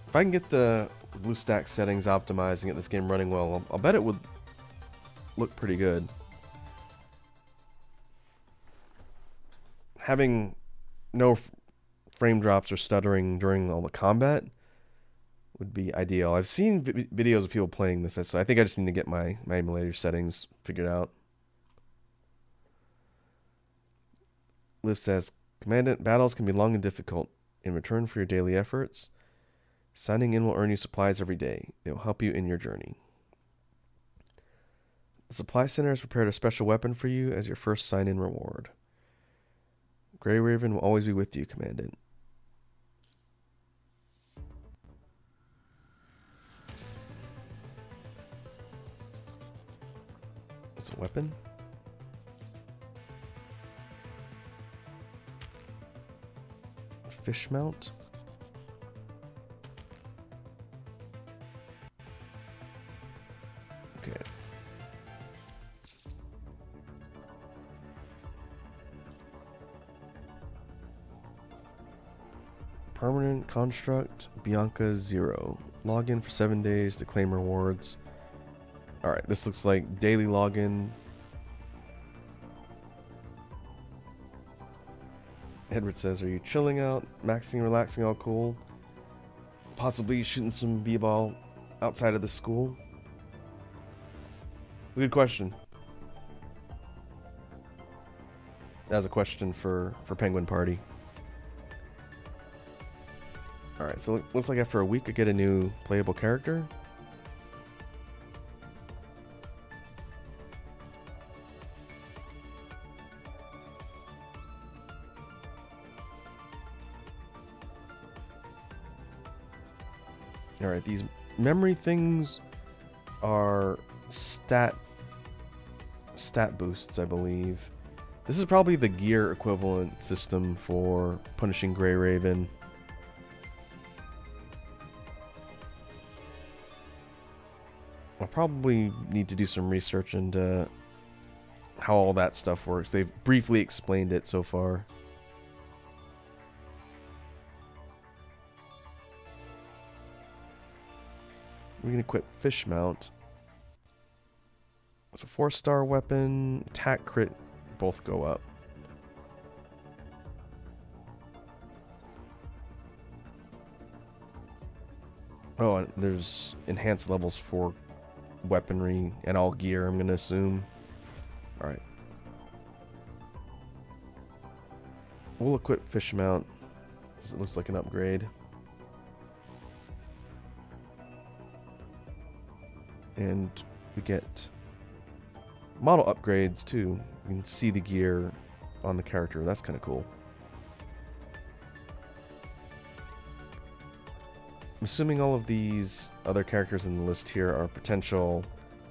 If I can get the Bluestacks settings optimized and get this game running well, I'll bet it would look pretty good. Having no frame drops or stuttering during all the combat would be ideal. I've seen videos of people playing this, so I think I just need to get my emulator settings figured out. Liv says, Commandant, battles can be long and difficult. In return for your daily efforts, signing in will earn you supplies every day. They will help you in your journey. The supply center has prepared a special weapon for you as your first sign-in reward. Grey Raven will always be with you, Commandant. It's a weapon? Fish mount? Okay. Permanent construct, Bianca 0. Log in for 7 days to claim rewards. Alright, this looks like daily login. Edward says, are you chilling out, maxing, relaxing, all cool? Possibly shooting some b-ball outside of the school? It's a good question. That was a question for Penguin Party. Alright, so it looks like after a week I get a new playable character. Alright, these memory things are stat boosts, I believe. This is probably the gear equivalent system for punishing Grey Raven. I'll probably need to do some research into how all that stuff works. They've briefly explained it so far. We can equip Fish Mount. It's a 4-star weapon. Attack, crit, both go up. Oh, and there's enhanced levels for weaponry and all gear, I'm gonna assume. Alright. We'll equip Fish Mount. It looks like an upgrade. And we get model upgrades too. You can see the gear on the character. That's kind of cool. I'm assuming all of these other characters in the list here are potential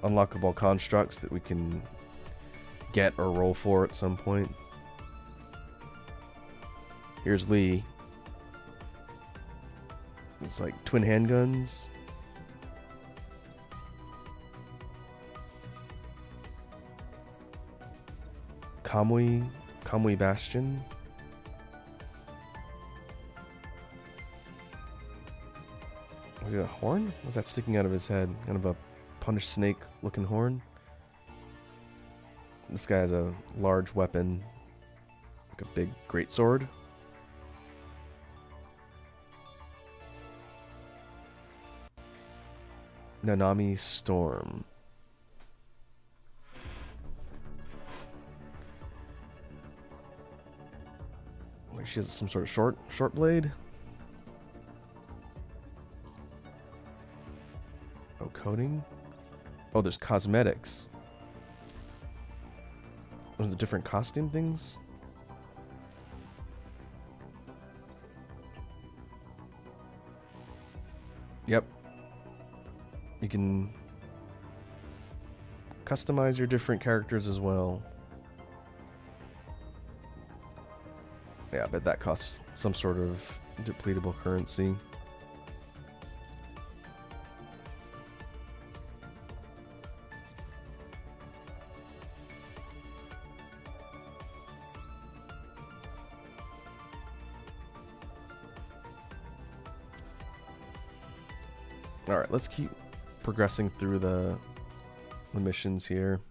unlockable constructs that we can get or roll for at some point. Here's Lee. It's like twin handguns. Kamui Bastion. Was he a horn? What's that sticking out of his head? Kind of a punished snake looking horn. This guy has a large weapon, like a big greatsword. Nanami Storm. Like she has some sort of short blade. Oh, coding. Oh, there's cosmetics. Those are the different costume things. Yep. You can customize your different characters as well. Yeah, I bet that costs some sort of depletable currency. Alright, let's keep progressing through the missions here.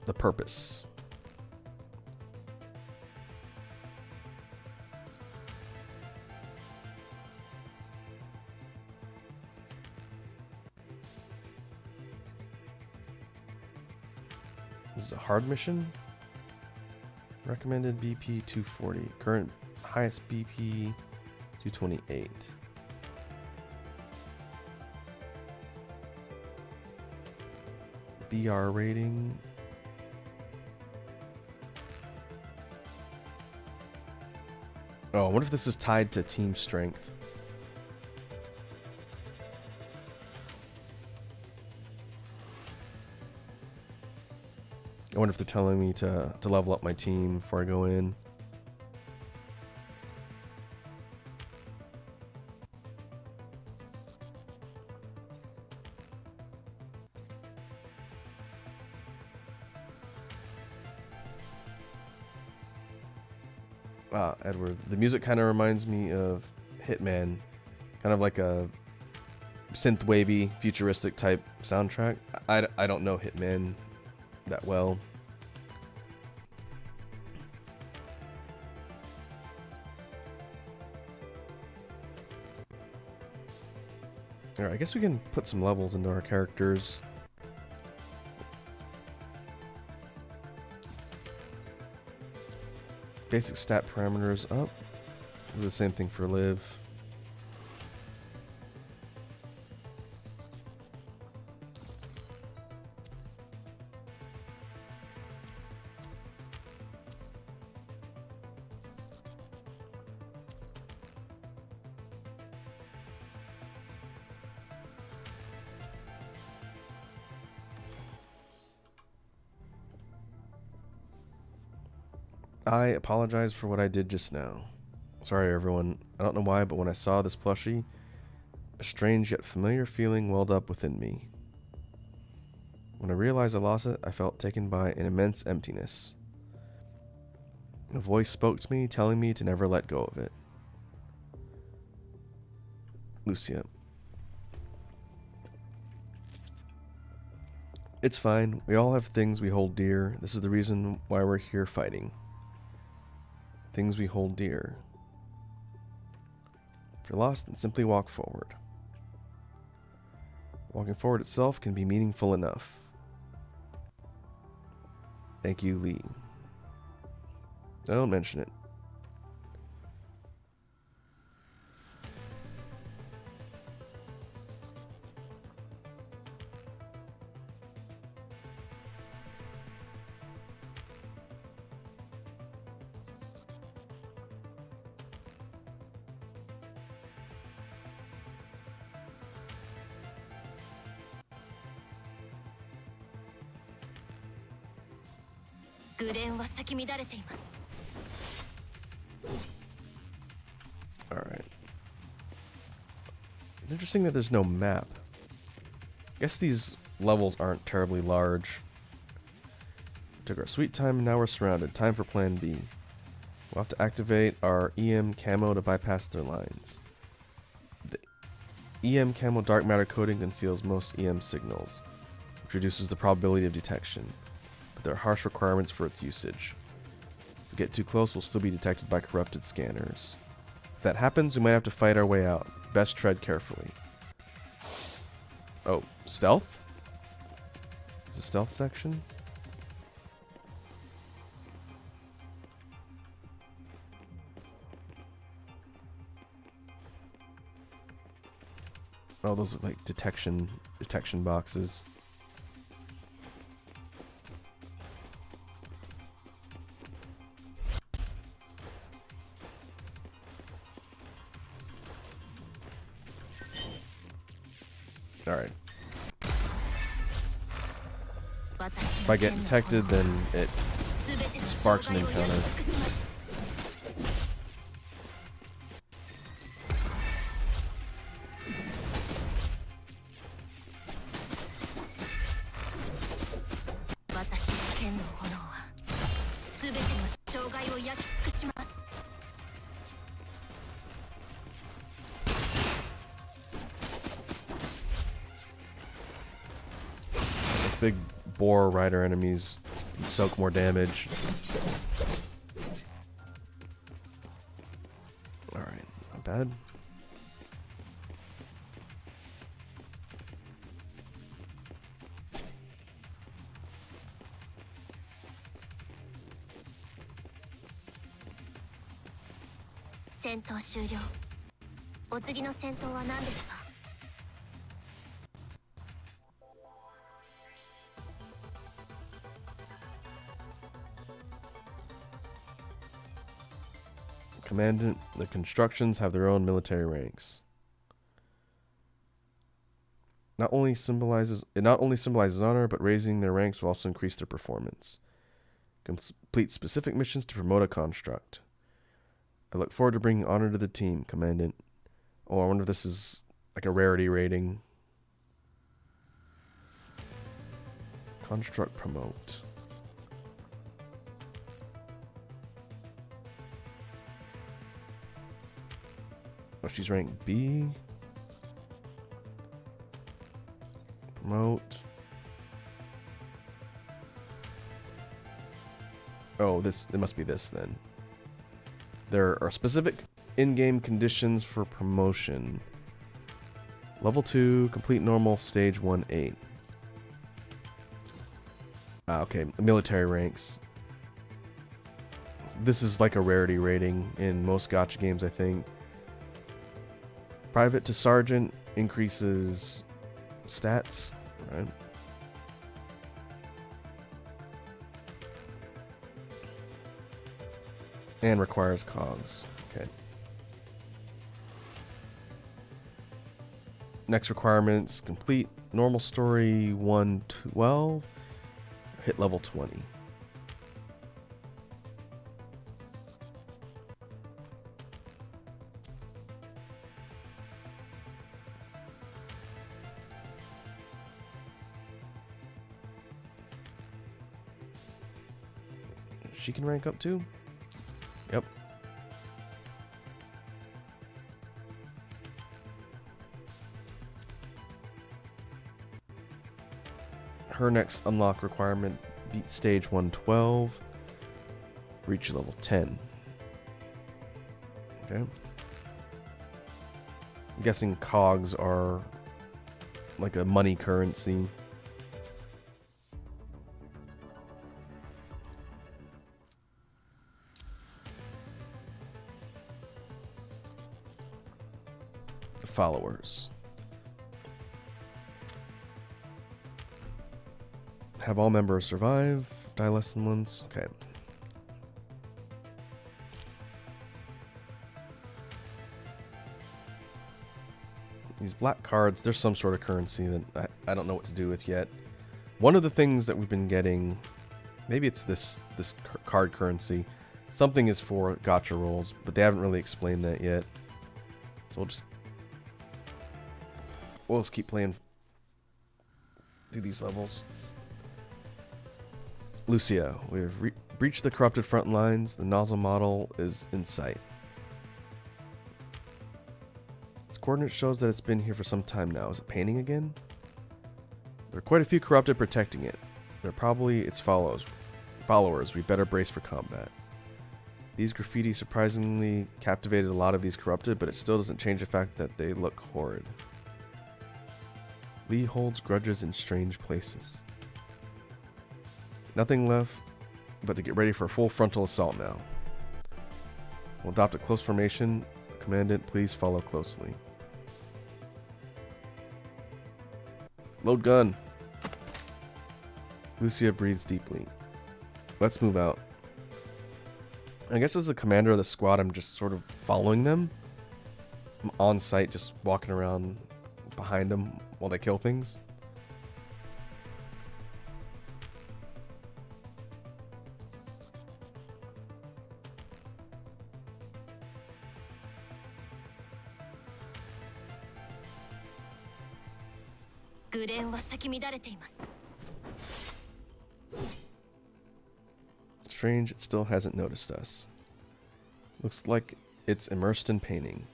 The purpose. This is a hard mission. Recommended BP 240. Current highest BP 228. BR rating. Oh, what if this is tied to team strength? I wonder if they're telling me to level up my team before I go in. Edward. The music kind of reminds me of Hitman. Kind of like a synth wavy, futuristic type soundtrack. I don't know Hitman that well. Alright, I guess we can put some levels into our characters. Basic stat parameters up. Do the same thing for Liv. I apologize for what I did just now. Sorry everyone, I don't know why, but when I saw this plushie, a strange yet familiar feeling welled up within me. When I realized I lost it, I felt taken by an immense emptiness. A voice spoke to me, telling me to never let go of it. Lucia. It's fine, we all have things we hold dear. This is the reason why we're here fighting. Things we hold dear. If you're lost, then simply walk forward. Walking forward itself can be meaningful enough. Thank you, Lee. Don't mention it. Alright. It's interesting that there's no map. I guess these levels aren't terribly large. We took our sweet time and now we're surrounded. Time for plan B. We'll have to activate our EM camo to bypass their lines. The EM camo dark matter coating conceals most EM signals, which reduces the probability of detection. But there are harsh requirements for its usage. If we get too close, we'll still be detected by corrupted scanners. If that happens, we might have to fight our way out. Best tread carefully. Oh, stealth? Is a stealth section? Oh, those look like detection boxes. Alright. If I get detected, then it sparks an encounter. Big boar rider enemies can soak more damage. Alright, not bad. Commandant, the constructions have their own military ranks. It not only symbolizes honor, but raising their ranks will also increase their performance. Complete specific missions to promote a construct. I look forward to bringing honor to the team, Commandant. Oh, I wonder if this is like a rarity rating. Construct promote. Oh, she's rank B. Promote. Oh, it must be this then. There are specific in-game conditions for promotion. Level 2, complete normal, stage 1, 8. Okay, military ranks. This is like a rarity rating in most gacha games, I think. Private to sergeant increases stats, right? And requires cogs. Okay. Next requirements: complete normal story 1-12, hit level 20. She can rank up too? Yep. Her next unlock requirement: beat stage 112, reach level 10. Okay. I'm guessing cogs are like a money currency. The followers. Have all members survive, die less than once. Okay. These black cards, there's some sort of currency that I don't know what to do with yet. One of the things that we've been getting, maybe it's this card currency. Something is for gacha rolls, but they haven't really explained that yet. So we'll just keep playing through these levels. Lucia, we have breached the corrupted front lines. The nozzle model is in sight. Its coordinate shows that it's been here for some time now. Is it painting again? There are quite a few corrupted protecting it. They're probably its followers. We better brace for combat. These graffiti surprisingly captivated a lot of these corrupted, but it still doesn't change the fact that they look horrid. Lee holds grudges in strange places. Nothing left but to get ready for a full frontal assault now. We'll adopt a close formation. Commandant, please follow closely. Load gun. Lucia breathes deeply. Let's move out. I guess as the commander of the squad, I'm just sort of following them. I'm on site, just walking around behind them while they kill things. Strange, it still hasn't noticed us. Looks like it's immersed in painting.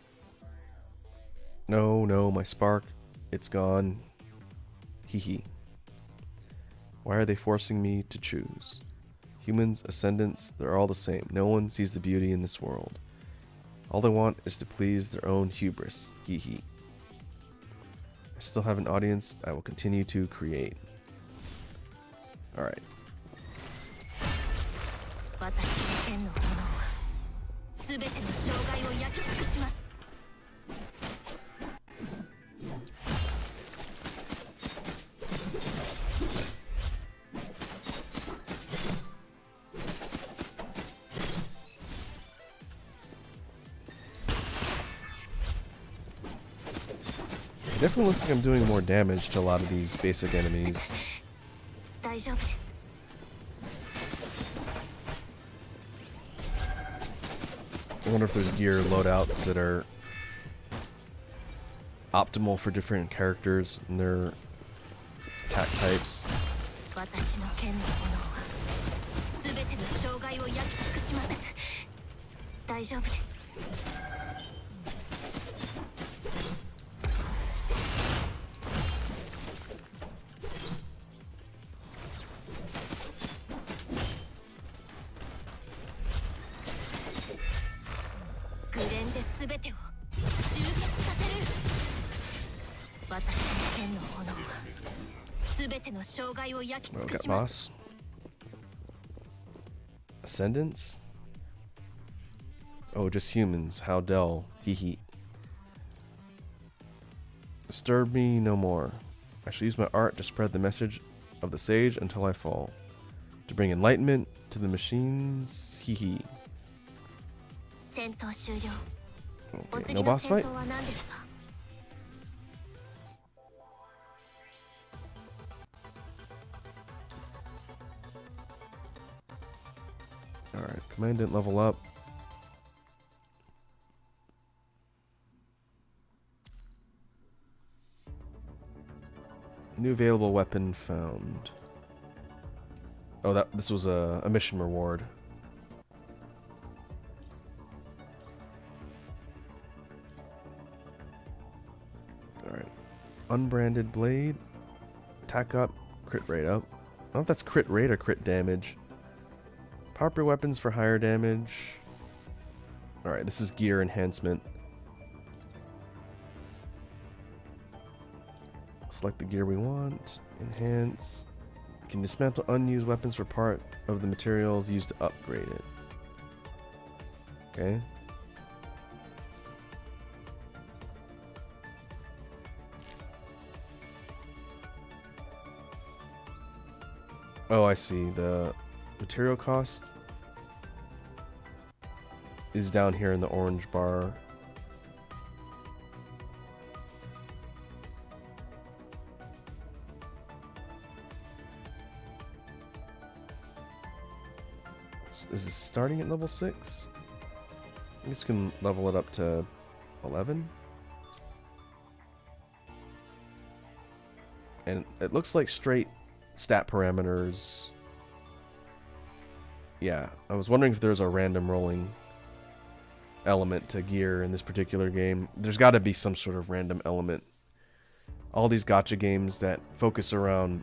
No, my spark. It's gone. Hee hee. Why are they forcing me to choose? Humans, ascendants, they're all the same. No one sees the beauty in this world. All they want is to please their own hubris. Hee hee. I still have an audience. I will continue to create. Alright. It definitely looks like I'm doing more damage to a lot of these basic enemies. I wonder if there's gear loadouts that are optimal for different characters and their attack types. Oh, got boss. Ascendants? Oh, just humans. How dull. Hee hee. Disturb me no more. I shall use my art to spread the message of the sage until I fall. To bring enlightenment to the machines. Hee hee. Okay, no boss fight? Alright, command didn't level up. New available weapon found. Oh, this was a mission reward. Alright. Unbranded blade. Attack up. Crit rate up. I don't know if that's crit rate or crit damage. Proper weapons for higher damage. Alright, this is gear enhancement. Select the gear we want. Enhance. You can dismantle unused weapons for part of the materials used to upgrade it. Okay. Oh, I see. The material cost is down here in the orange bar. Is this starting at level 6? I guess we can level it up to 11. And it looks like straight stat parameters. Yeah, I was wondering if there's a random rolling element to gear in this particular game. There's got to be some sort of random element. All these gacha games that focus around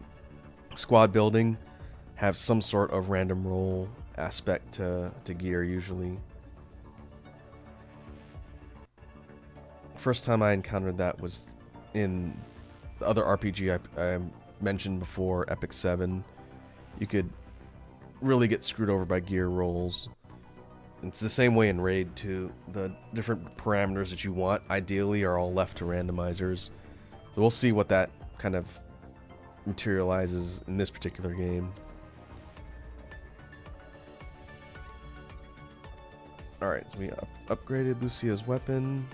squad building have some sort of random roll aspect to gear usually. First time I encountered that was in the other RPG I mentioned before, Epic 7. You could really get screwed over by gear rolls. It's the same way in Raid 2. The different parameters that you want ideally are all left to randomizers. So we'll see what that kind of materializes in this particular game. Alright, so we upgraded Lucia's weapon.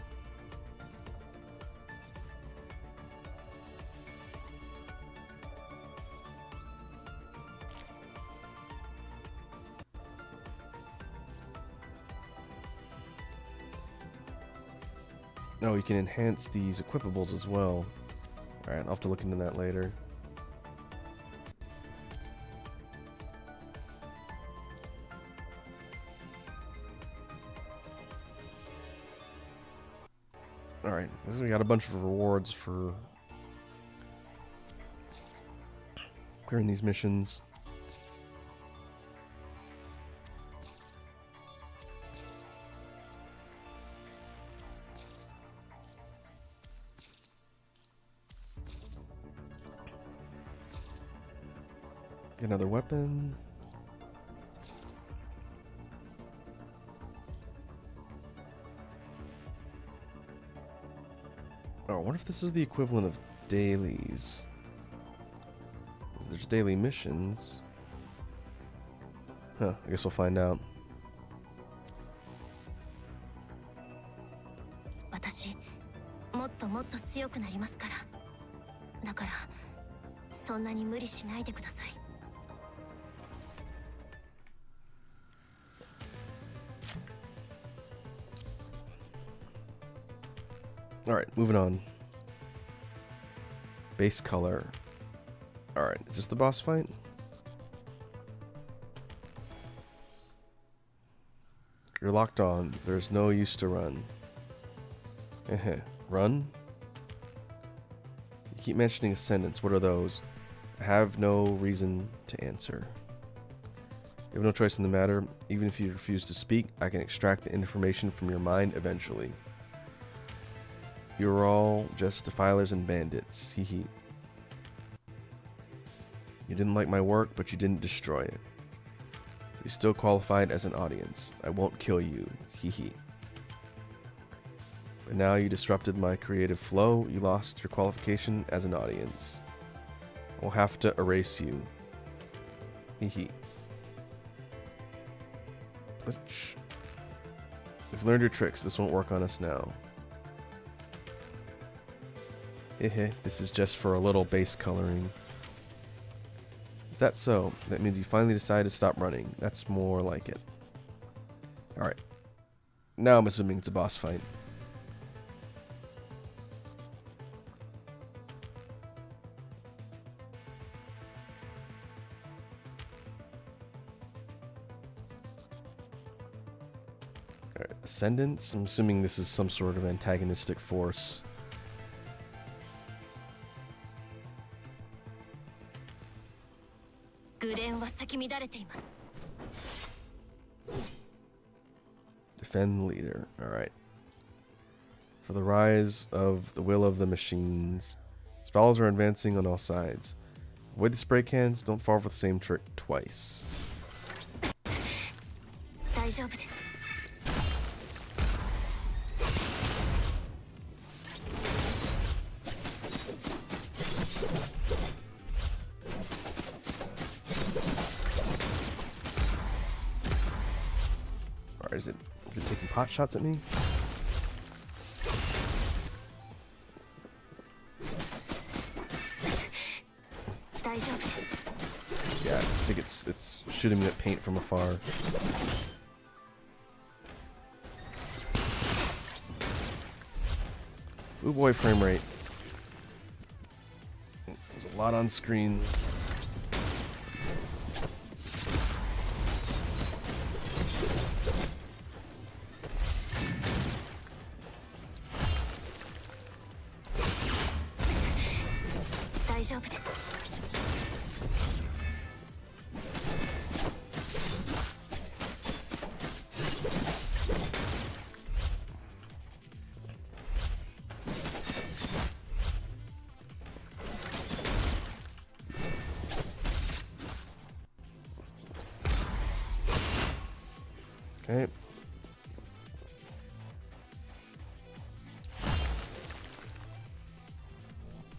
Oh, you can enhance these equipables as well. Alright, I'll have to look into that later. Alright, so we got a bunch of rewards for clearing these missions. Get another weapon. Oh, I wonder if this is the equivalent of dailies. There's daily missions. Huh, I guess we'll find out. Alright, moving on. Base color. Alright, is this the boss fight? You're locked on. There's no use to run. Run? You keep mentioning ascendants. What are those? I have no reason to answer. You have no choice in the matter. Even if you refuse to speak, I can extract the information from your mind eventually. You're all just defilers and bandits. Hee hee. You didn't like my work, but you didn't destroy it. So you still qualified as an audience. I won't kill you. Hee hee. But now you disrupted my creative flow. You lost your qualification as an audience. I'll have to erase you. Hee hee. Glitch. We've learned your tricks. This won't work on us now. Hehe. This is just for a little base coloring. Is that so? That means you finally decided to stop running. That's more like it. Alright. Now I'm assuming it's a boss fight. Alright, Ascendance. I'm assuming this is some sort of antagonistic force. Defend the leader. Alright. For the rise of the will of the machines. Spells are advancing on all sides. Avoid the spray cans. Don't fall for the same trick twice. Or is it taking pot shots at me? Yeah, I think it's shooting me at paint from afar. Ooh boy, frame rate. There's a lot on screen. Okay.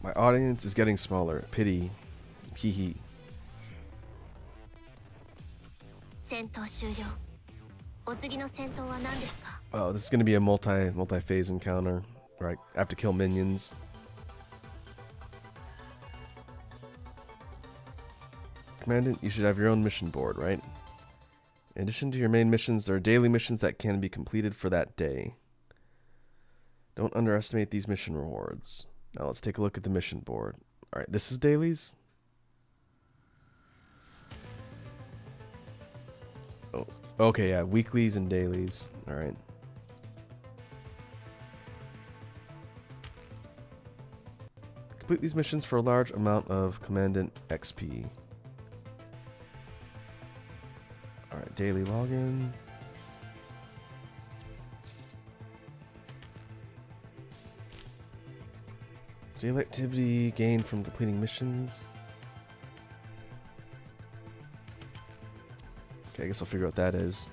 My audience is getting smaller. Pity. Hee hee. Oh, this is going to be a multi-phase encounter. Right, I have to kill minions. Commandant, you should have your own mission board, right? In addition to your main missions, there are daily missions that can be completed for that day. Don't underestimate these mission rewards. Now let's take a look at the mission board. Alright, this is dailies? Oh, okay, yeah, weeklies and dailies. Alright. Complete these missions for a large amount of Commandant XP. Alright, daily login. Daily activity gained from completing missions. Okay, I guess I'll figure out what that is.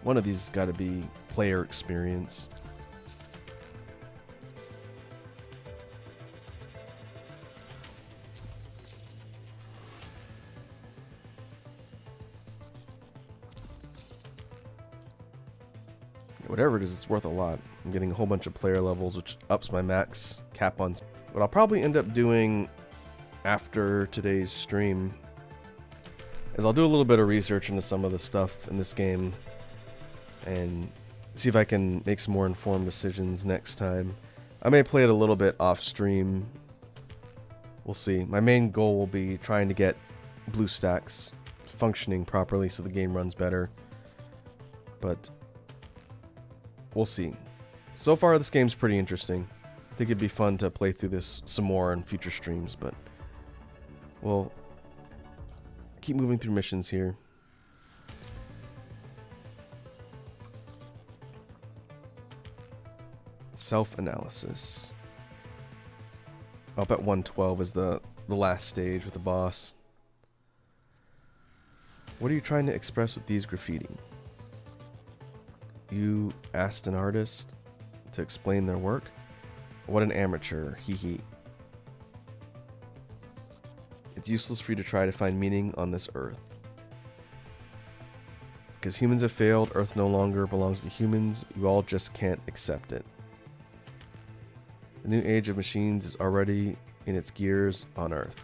One of these has got to be player experience. Whatever it is, it's worth a lot. I'm getting a whole bunch of player levels, which ups my max cap on. What I'll probably end up doing after today's stream is I'll do a little bit of research into some of the stuff in this game and see if I can make some more informed decisions next time. I may play it a little bit off stream. We'll see. My main goal will be trying to get Bluestacks functioning properly so the game runs better. But we'll see. So far, this game's pretty interesting. I think it'd be fun to play through this some more in future streams, but we'll keep moving through missions here. Self-analysis. I'll bet 112 is the last stage with the boss. What are you trying to express with these graffiti? You asked an artist to explain their work? What an amateur, hee hee. It's useless for you to try to find meaning on this earth. Because humans have failed, Earth no longer belongs to humans, you all just can't accept it. The new age of machines is already in its gears on Earth.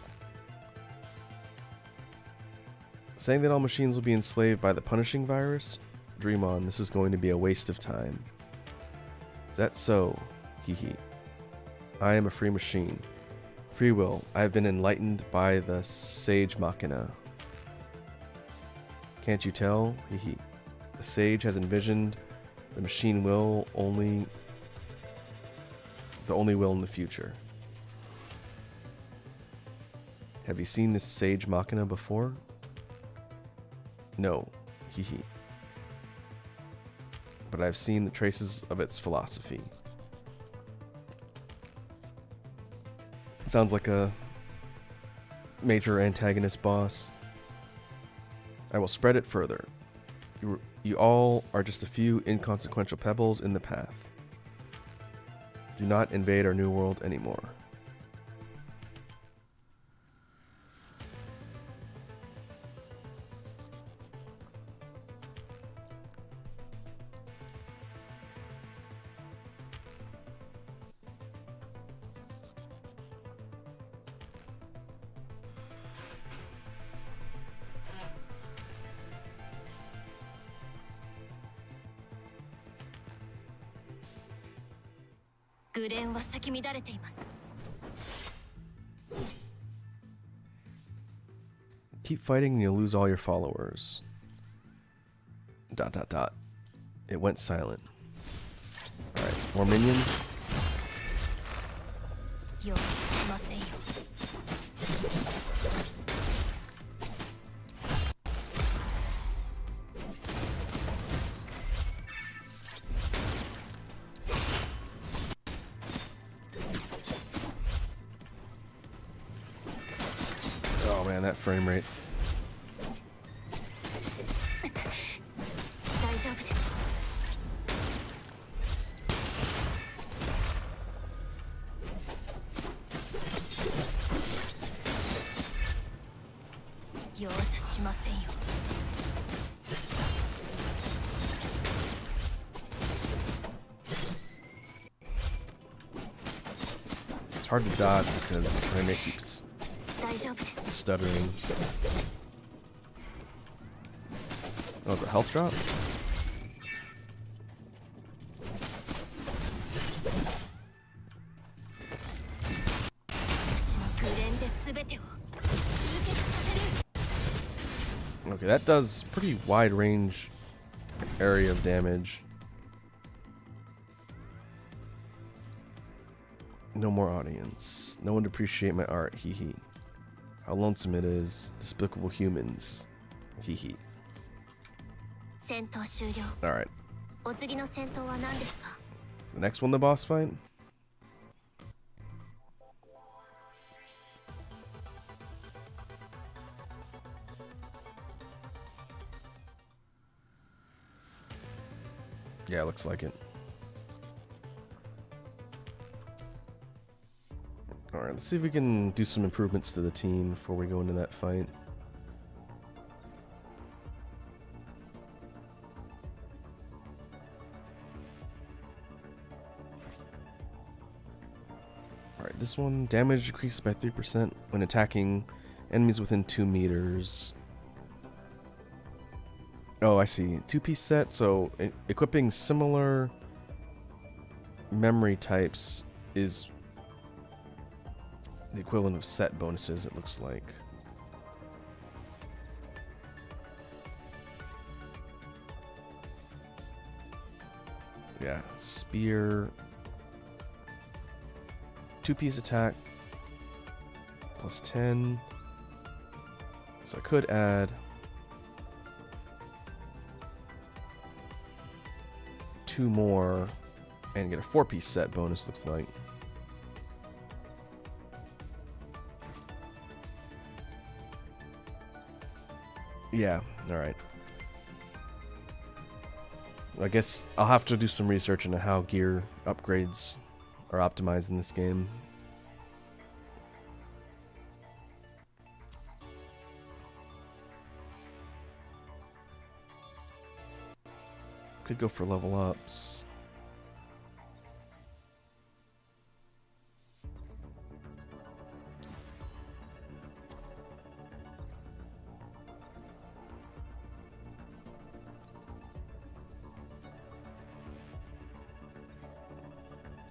Saying that all machines will be enslaved by the punishing virus? Dream on, this is going to be a waste of time. Is that so? Hee hee. I am a free machine. Free will. I have been enlightened by the sage machina. Can't you tell? Hee hee. The sage has envisioned the machine will only... the only will in the future. Have you seen this sage machina before? No. Hee hee. But I've seen the traces of its philosophy. Sounds like a major antagonist boss. I will spread it further. You all are just a few inconsequential pebbles in the path. Do not invade our new world anymore. Keep fighting and you'll lose all your followers. ... It went silent. Alright, more minions. Oh man, that frame rate. It's hard to dodge because the frame rate keeps stuttering. Oh, it's a health drop? Okay, that does pretty wide range area of damage. No more audience. No one to appreciate my art, hee hee. How lonesome it is. Despicable humans. Hee hee. Alright. The next one, the boss fight? Yeah, looks like it. Alright, let's see if we can do some improvements to the team before we go into that fight. Alright, this one, damage decreased by 3% when attacking enemies within 2 meters. Oh, I see. 2-piece set, so equipping similar memory types is the equivalent of set bonuses, it looks like. Yeah, spear. 2-piece attack. Plus 10. So I could add 2 more And get a 4-piece set bonus, looks like. Yeah, alright. I guess I'll have to do some research into how gear upgrades are optimized in this game. Could go for level ups.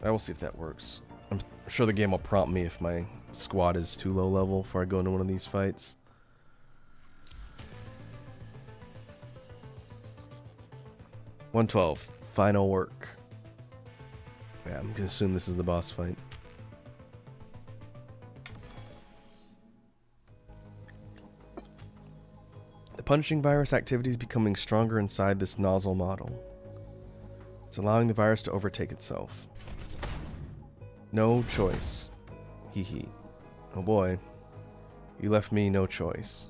I will see if that works. I'm sure the game will prompt me if my squad is too low level before I go into one of these fights. $112. Final work. Yeah, I'm gonna assume this is the boss fight. The punishing virus activity is becoming stronger inside this nozzle model. It's allowing the virus to overtake itself. No choice. Hee hee. Oh boy. You left me no choice.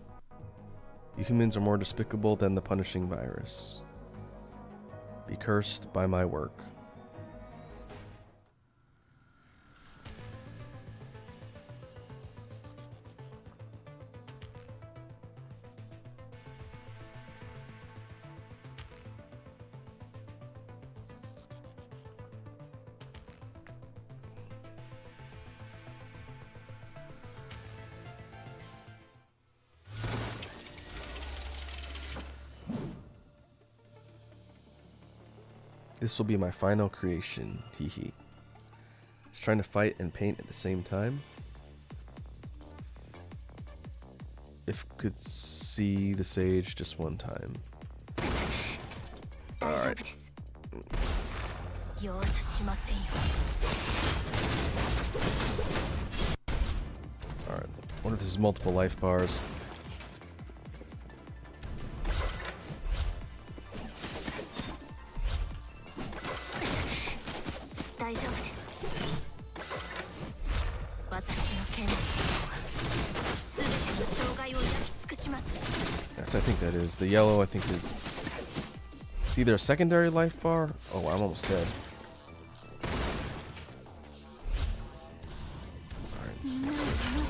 You humans are more despicable than the punishing virus. Be cursed by my work. This will be my final creation, hee hee. It's trying to fight and paint at the same time. If could see the sage just one time. Alright. Alright, I wonder if this is multiple life bars. Yes, I think that is. The yellow, I think, is it's either a secondary life bar. Oh, I'm almost dead. Alright, so let's switch.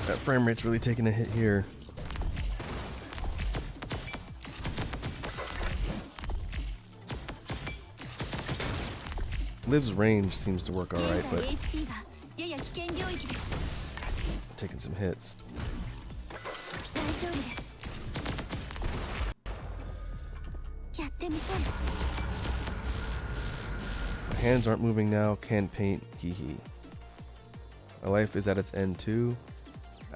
That frame rate's really taking a hit here. Liv's range seems to work alright, but taking some hits. My hands aren't moving now, can't paint, hee hee. My life is at its end too.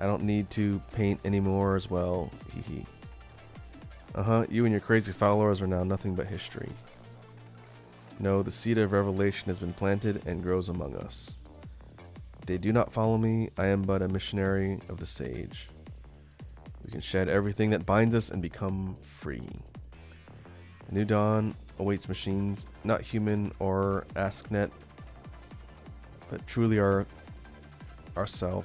I don't need to paint anymore as well, hee hee. You and your crazy followers are now nothing but history. No, the seed of revelation has been planted and grows among us. If they do not follow me, I am but a missionary of the sage. We can shed everything that binds us and become free. A new dawn awaits machines, not human or AskNet, but truly ourself.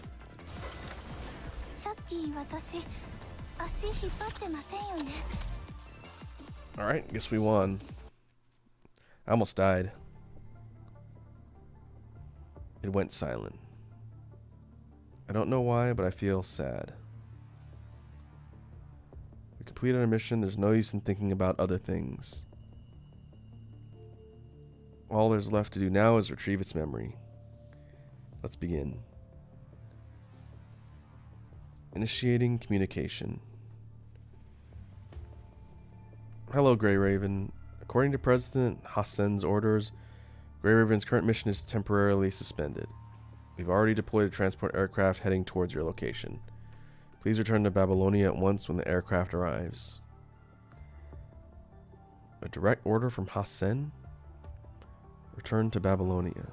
Alright, guess we won. I almost died. It went silent. I don't know why, but I feel sad. We completed our mission. There's no use in thinking about other things. All there's left to do now is retrieve its memory. Let's begin. Initiating communication. Hello, Grey Raven. According to President Hassan's orders, Grey Raven's current mission is temporarily suspended. We've already deployed a transport aircraft heading towards your location. Please return to Babylonia at once when the aircraft arrives. A direct order from Hassan? Return to Babylonia.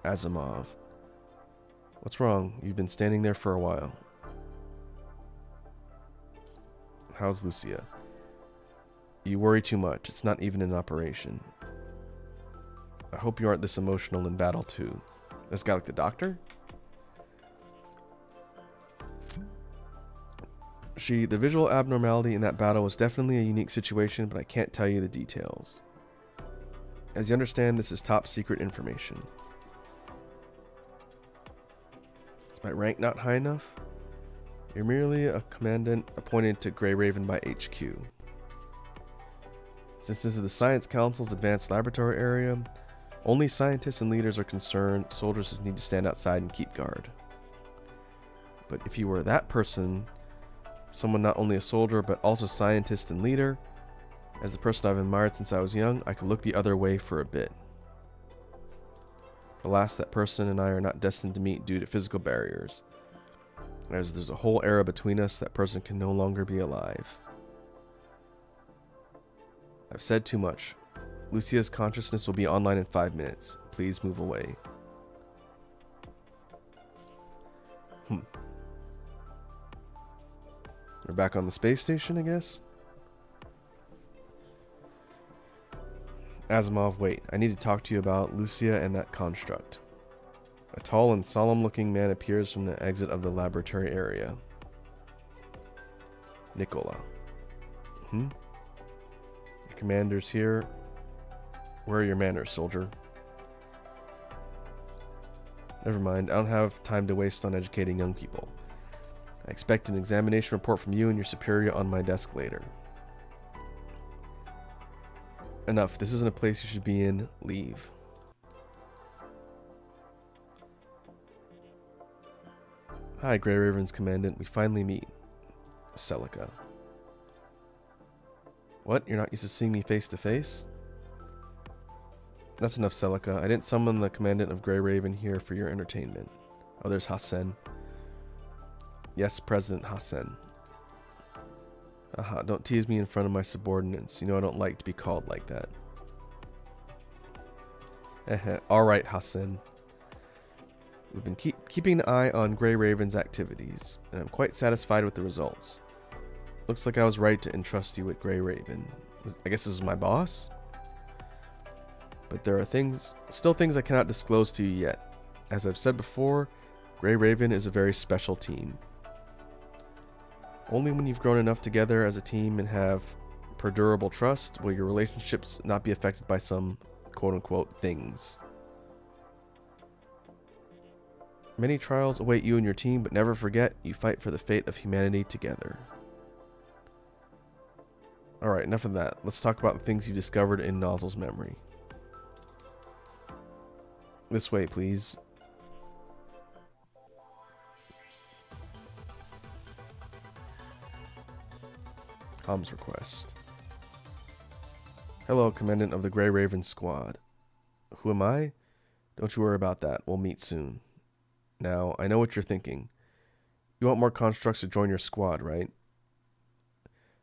Asimov. What's wrong? You've been standing there for a while. How's Lucia? You worry too much. It's not even an operation. I hope you aren't this emotional in battle too. This guy like the doctor? The visual abnormality in that battle was definitely a unique situation, but I can't tell you the details. As you understand, this is top secret information. Is my rank not high enough? You're merely a commandant appointed to Grey Raven by HQ. Since this is the Science Council's advanced laboratory area, only scientists and leaders are concerned. Soldiers just need to stand outside and keep guard. But if you were that person, someone not only a soldier but also scientist and leader, as the person I've admired since I was young, I could look the other way for a bit. Alas, that person and I are not destined to meet due to physical barriers. As there's a whole era between us, that person can no longer be alive. I've said too much. Lucia's consciousness will be online in 5 minutes. Please move away. We're back on the space station, I guess? Asimov, wait. I need to talk to you about Lucia and that construct. A tall and solemn-looking man appears from the exit of the laboratory area. Nicola. The commander's here. Where are your manners, soldier? Never mind. I don't have time to waste on educating young people. I expect an examination report from you and your superior on my desk later. Enough. This isn't a place you should be in. Leave. Hi, Grey Raven's commandant. We finally meet. Celica. What? You're not used to seeing me face to face? That's enough, Celica. I didn't summon the commandant of Grey Raven here for your entertainment. Oh, there's Hassan. Yes, President Hassan. Aha, don't tease me in front of my subordinates. You know I don't like to be called like that. Alright, Hassan. We've been keeping an eye on Grey Raven's activities, and I'm quite satisfied with the results. Looks like I was right to entrust you with Grey Raven. I guess this is my boss? But there are still things I cannot disclose to you yet. As I've said before, Grey Raven is a very special team. Only when you've grown enough together as a team and have perdurable trust will your relationships not be affected by some quote-unquote things. Many trials await you and your team, but never forget, you fight for the fate of humanity together. Alright, enough of that. Let's talk about the things you discovered in Nozzle's memory. This way, please. Comms request. Hello, Commandant of the Grey Raven Squad. Who am I? Don't you worry about that. We'll meet soon. Now, I know what you're thinking. You want more constructs to join your squad, right?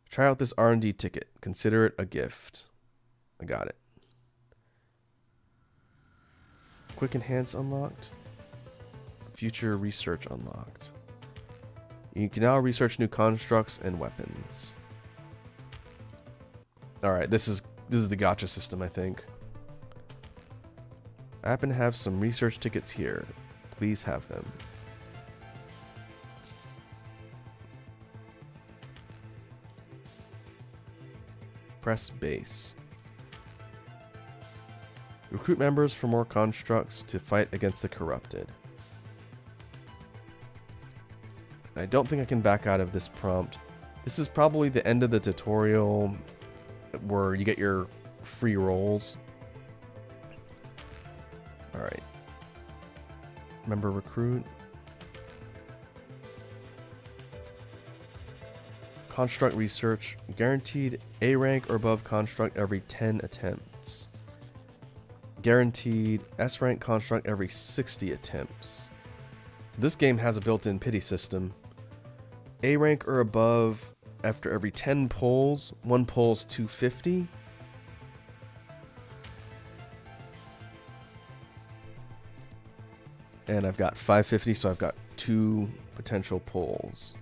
Try out this R&D ticket. Consider it a gift. I got it. Quick Enhance unlocked. Future Research unlocked. You can now research new constructs and weapons. Alright, this is the gacha system, I think. I happen to have some research tickets here. Please have them. Press base. Recruit members for more constructs to fight against the corrupted. I don't think I can back out of this prompt. This is probably the end of the tutorial where you get your free rolls. Alright. Member recruit. Construct research. Guaranteed A rank or above construct every 10 attempts. Guaranteed S rank construct every 60 attempts. So this game has a built-in pity system. A rank or above after every 10 pulls. 1 pull's 250. And I've got 550, so I've got 2 potential pulls.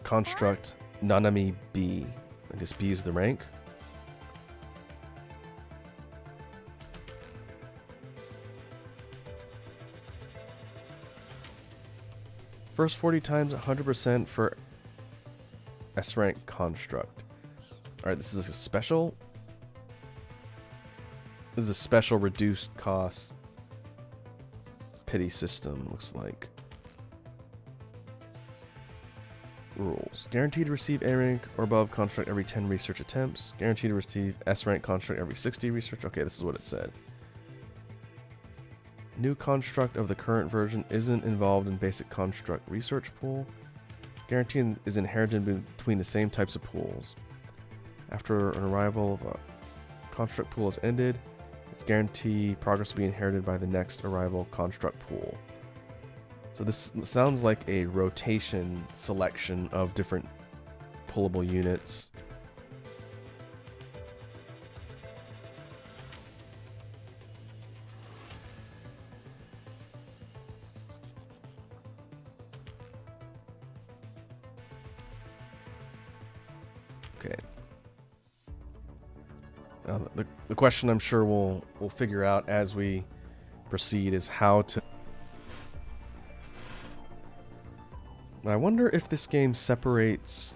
Construct Nanami B. I guess B is the rank. First 40 times 100% for S rank construct. Alright, this is a special. This is a special reduced cost pity system, looks like. Rules. Guaranteed to receive A rank or above construct every 10 research attempts. Guaranteed to receive S rank construct every 60 research. Okay, this is what it said. New construct of the current version isn't involved in basic construct research pool. Guaranteed is inherited between the same types of pools. After an arrival of a construct pool is ended, its guarantee progress will be inherited by the next arrival construct pool. So this sounds like a rotation selection of different pullable units. Okay. Now the question I'm sure we'll figure out as we proceed is how to... I wonder if this game separates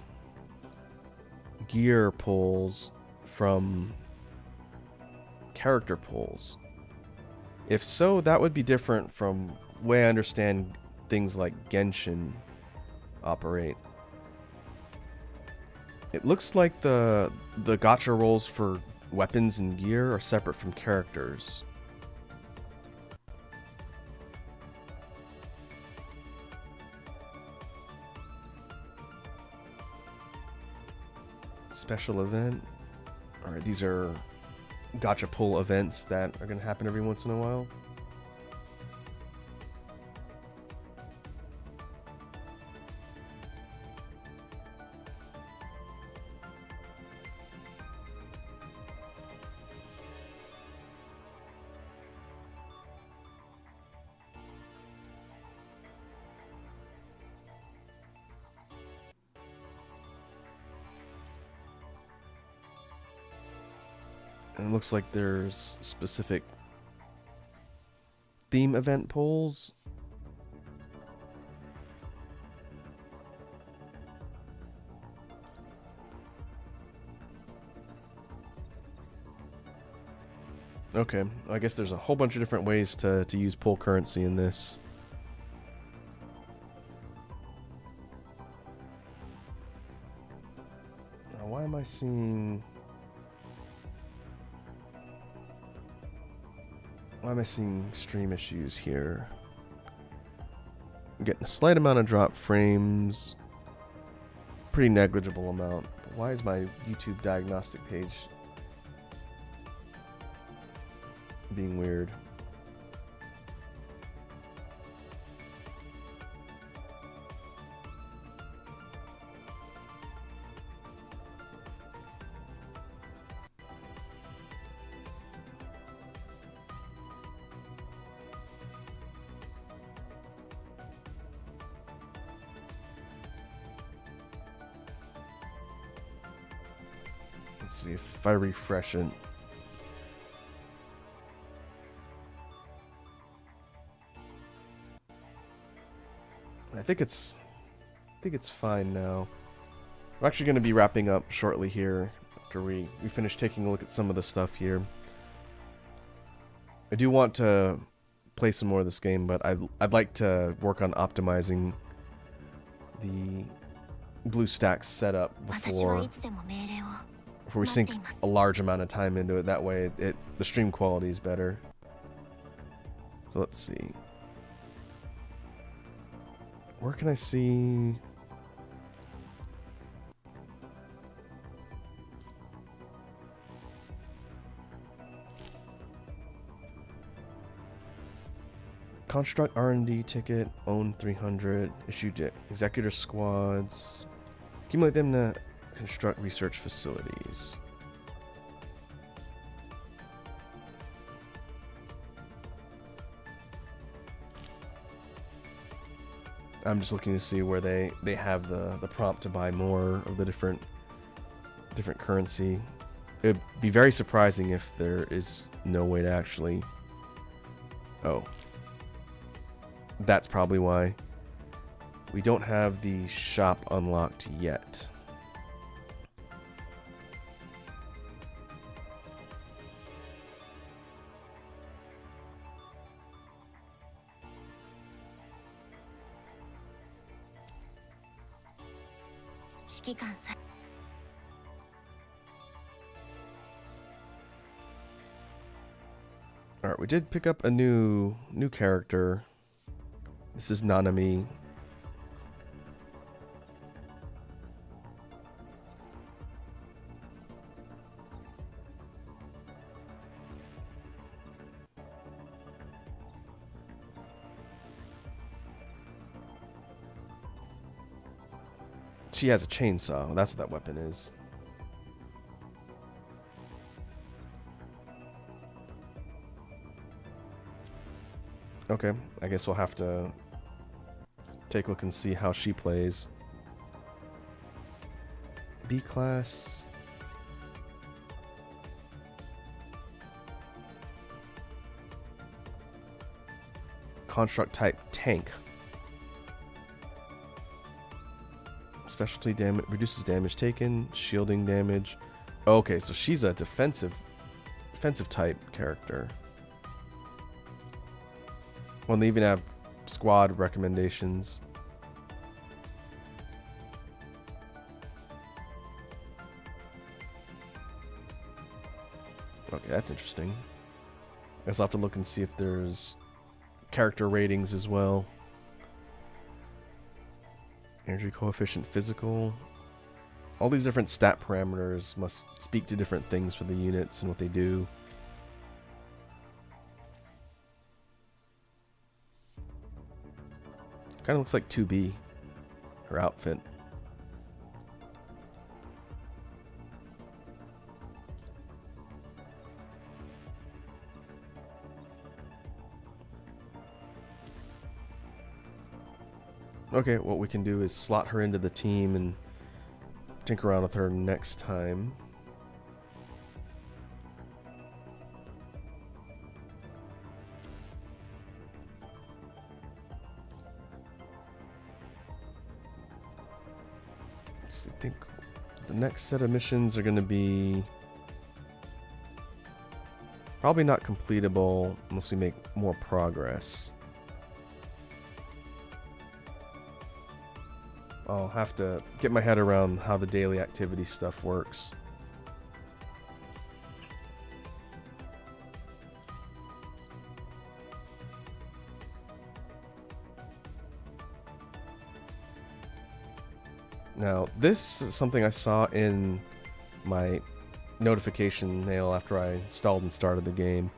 gear pulls from character pulls. If so, that would be different from the way I understand things like Genshin operate. It looks like the gacha rolls for weapons and gear are separate from characters. Special event. Alright, these are gacha pull events that are going to happen every once in a while. And it looks like there's specific theme event polls. Okay, I guess there's a whole bunch of different ways to use pull currency in this. Now, why am I seeing... Why am I seeing stream issues here? I'm getting a slight amount of drop frames. Pretty negligible amount. But why is my YouTube diagnostic page being weird? Let's see if I refresh it. I think it's fine now. We're actually going to be wrapping up shortly here after we finish taking a look at some of the stuff here. I do want to play some more of this game, but I'd like to work on optimizing the Bluestacks set up before we sink a large amount of time into it. That way, the stream quality is better. So let's see. Where can I see? Construct R&D ticket, own 300, issue executor squads, accumulate them to construct research facilities. I'm just looking to see where they have the prompt to buy more of the different currency. It'd be very surprising if there is no way to actually... Oh. That's probably why. We don't have the shop unlocked yet. Alright, we did pick up a new character. This is Nanami. She has a chainsaw. That's what that weapon is. Okay, I guess we'll have to take a look and see how she plays. B class. Construct type tank. Specialty damage reduces damage taken, shielding damage. Okay, so she's a defensive type character. Well, they even have squad recommendations. Okay, that's interesting. I guess I'll have to look and see if there's character ratings as well. Energy coefficient, physical. All these different stat parameters must speak to different things for the units and what they do. Kind of looks like 2B, her outfit. Okay, what we can do is slot her into the team and tinker around with her next time. I think the next set of missions are going to be probably not completable unless we make more progress. I'll have to get my head around how the daily activity stuff works. Now, this is something I saw in my notification mail after I installed and started the game.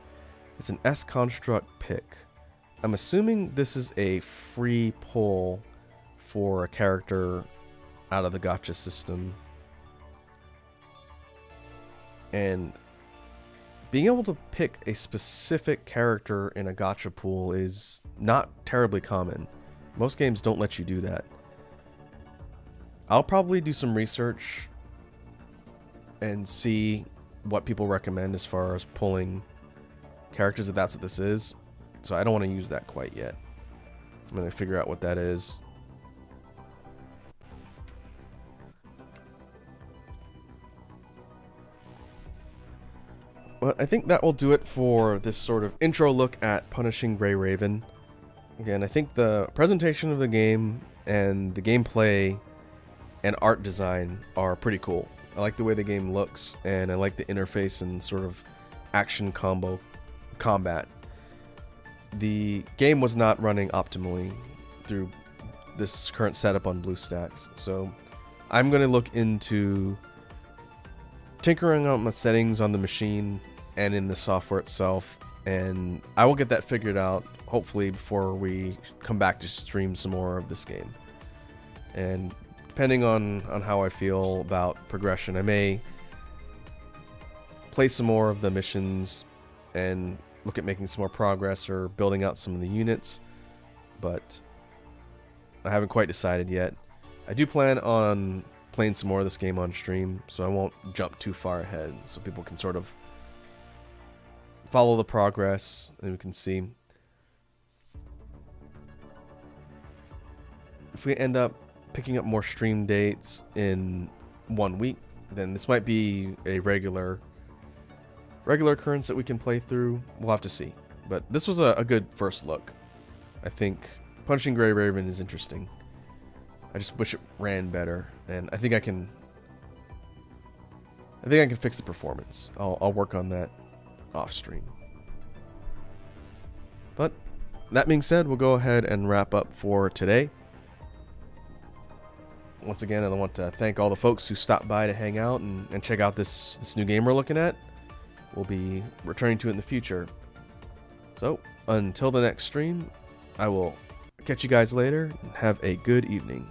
It's an S construct pick. I'm assuming this is a free pull for a character out of the gacha system. And being able to pick a specific character in a gacha pool is not terribly common. Most games don't let you do that. I'll probably do some research and see what people recommend as far as pulling characters, if that's what this is. So I don't want to use that quite yet. I'm going to figure out what that is. Well, I think that will do it for this sort of intro look at Punishing Grey Raven. Again, I think the presentation of the game and the gameplay and art design are pretty cool. I like the way the game looks, and I like the interface and sort of action combat. The game was not running optimally through this current setup on Bluestacks, so I'm going to look into tinkering on the settings on the machine and in the software itself, and I will get that figured out hopefully before we come back to stream some more of this game. And depending on how I feel about progression, I may play some more of the missions and look at making some more progress or building out some of the units, but I haven't quite decided yet. I do plan on playing some more of this game on stream, so I won't jump too far ahead, so people can sort of follow the progress and we can see. If we end up picking up more stream dates in 1 week, then this might be a regular occurrence that we can play through. We'll have to see. But this was a good first look. I think Punching Gray Raven is interesting. I just wish it ran better, and I think I can fix the performance. I'll work on that off stream. But that being said, we'll go ahead and wrap up for today. Once again, I want to thank all the folks who stopped by to hang out and check out this new game we're looking at. We'll be returning to it in the future. So, until the next stream, I will catch you guys later, and have a good evening.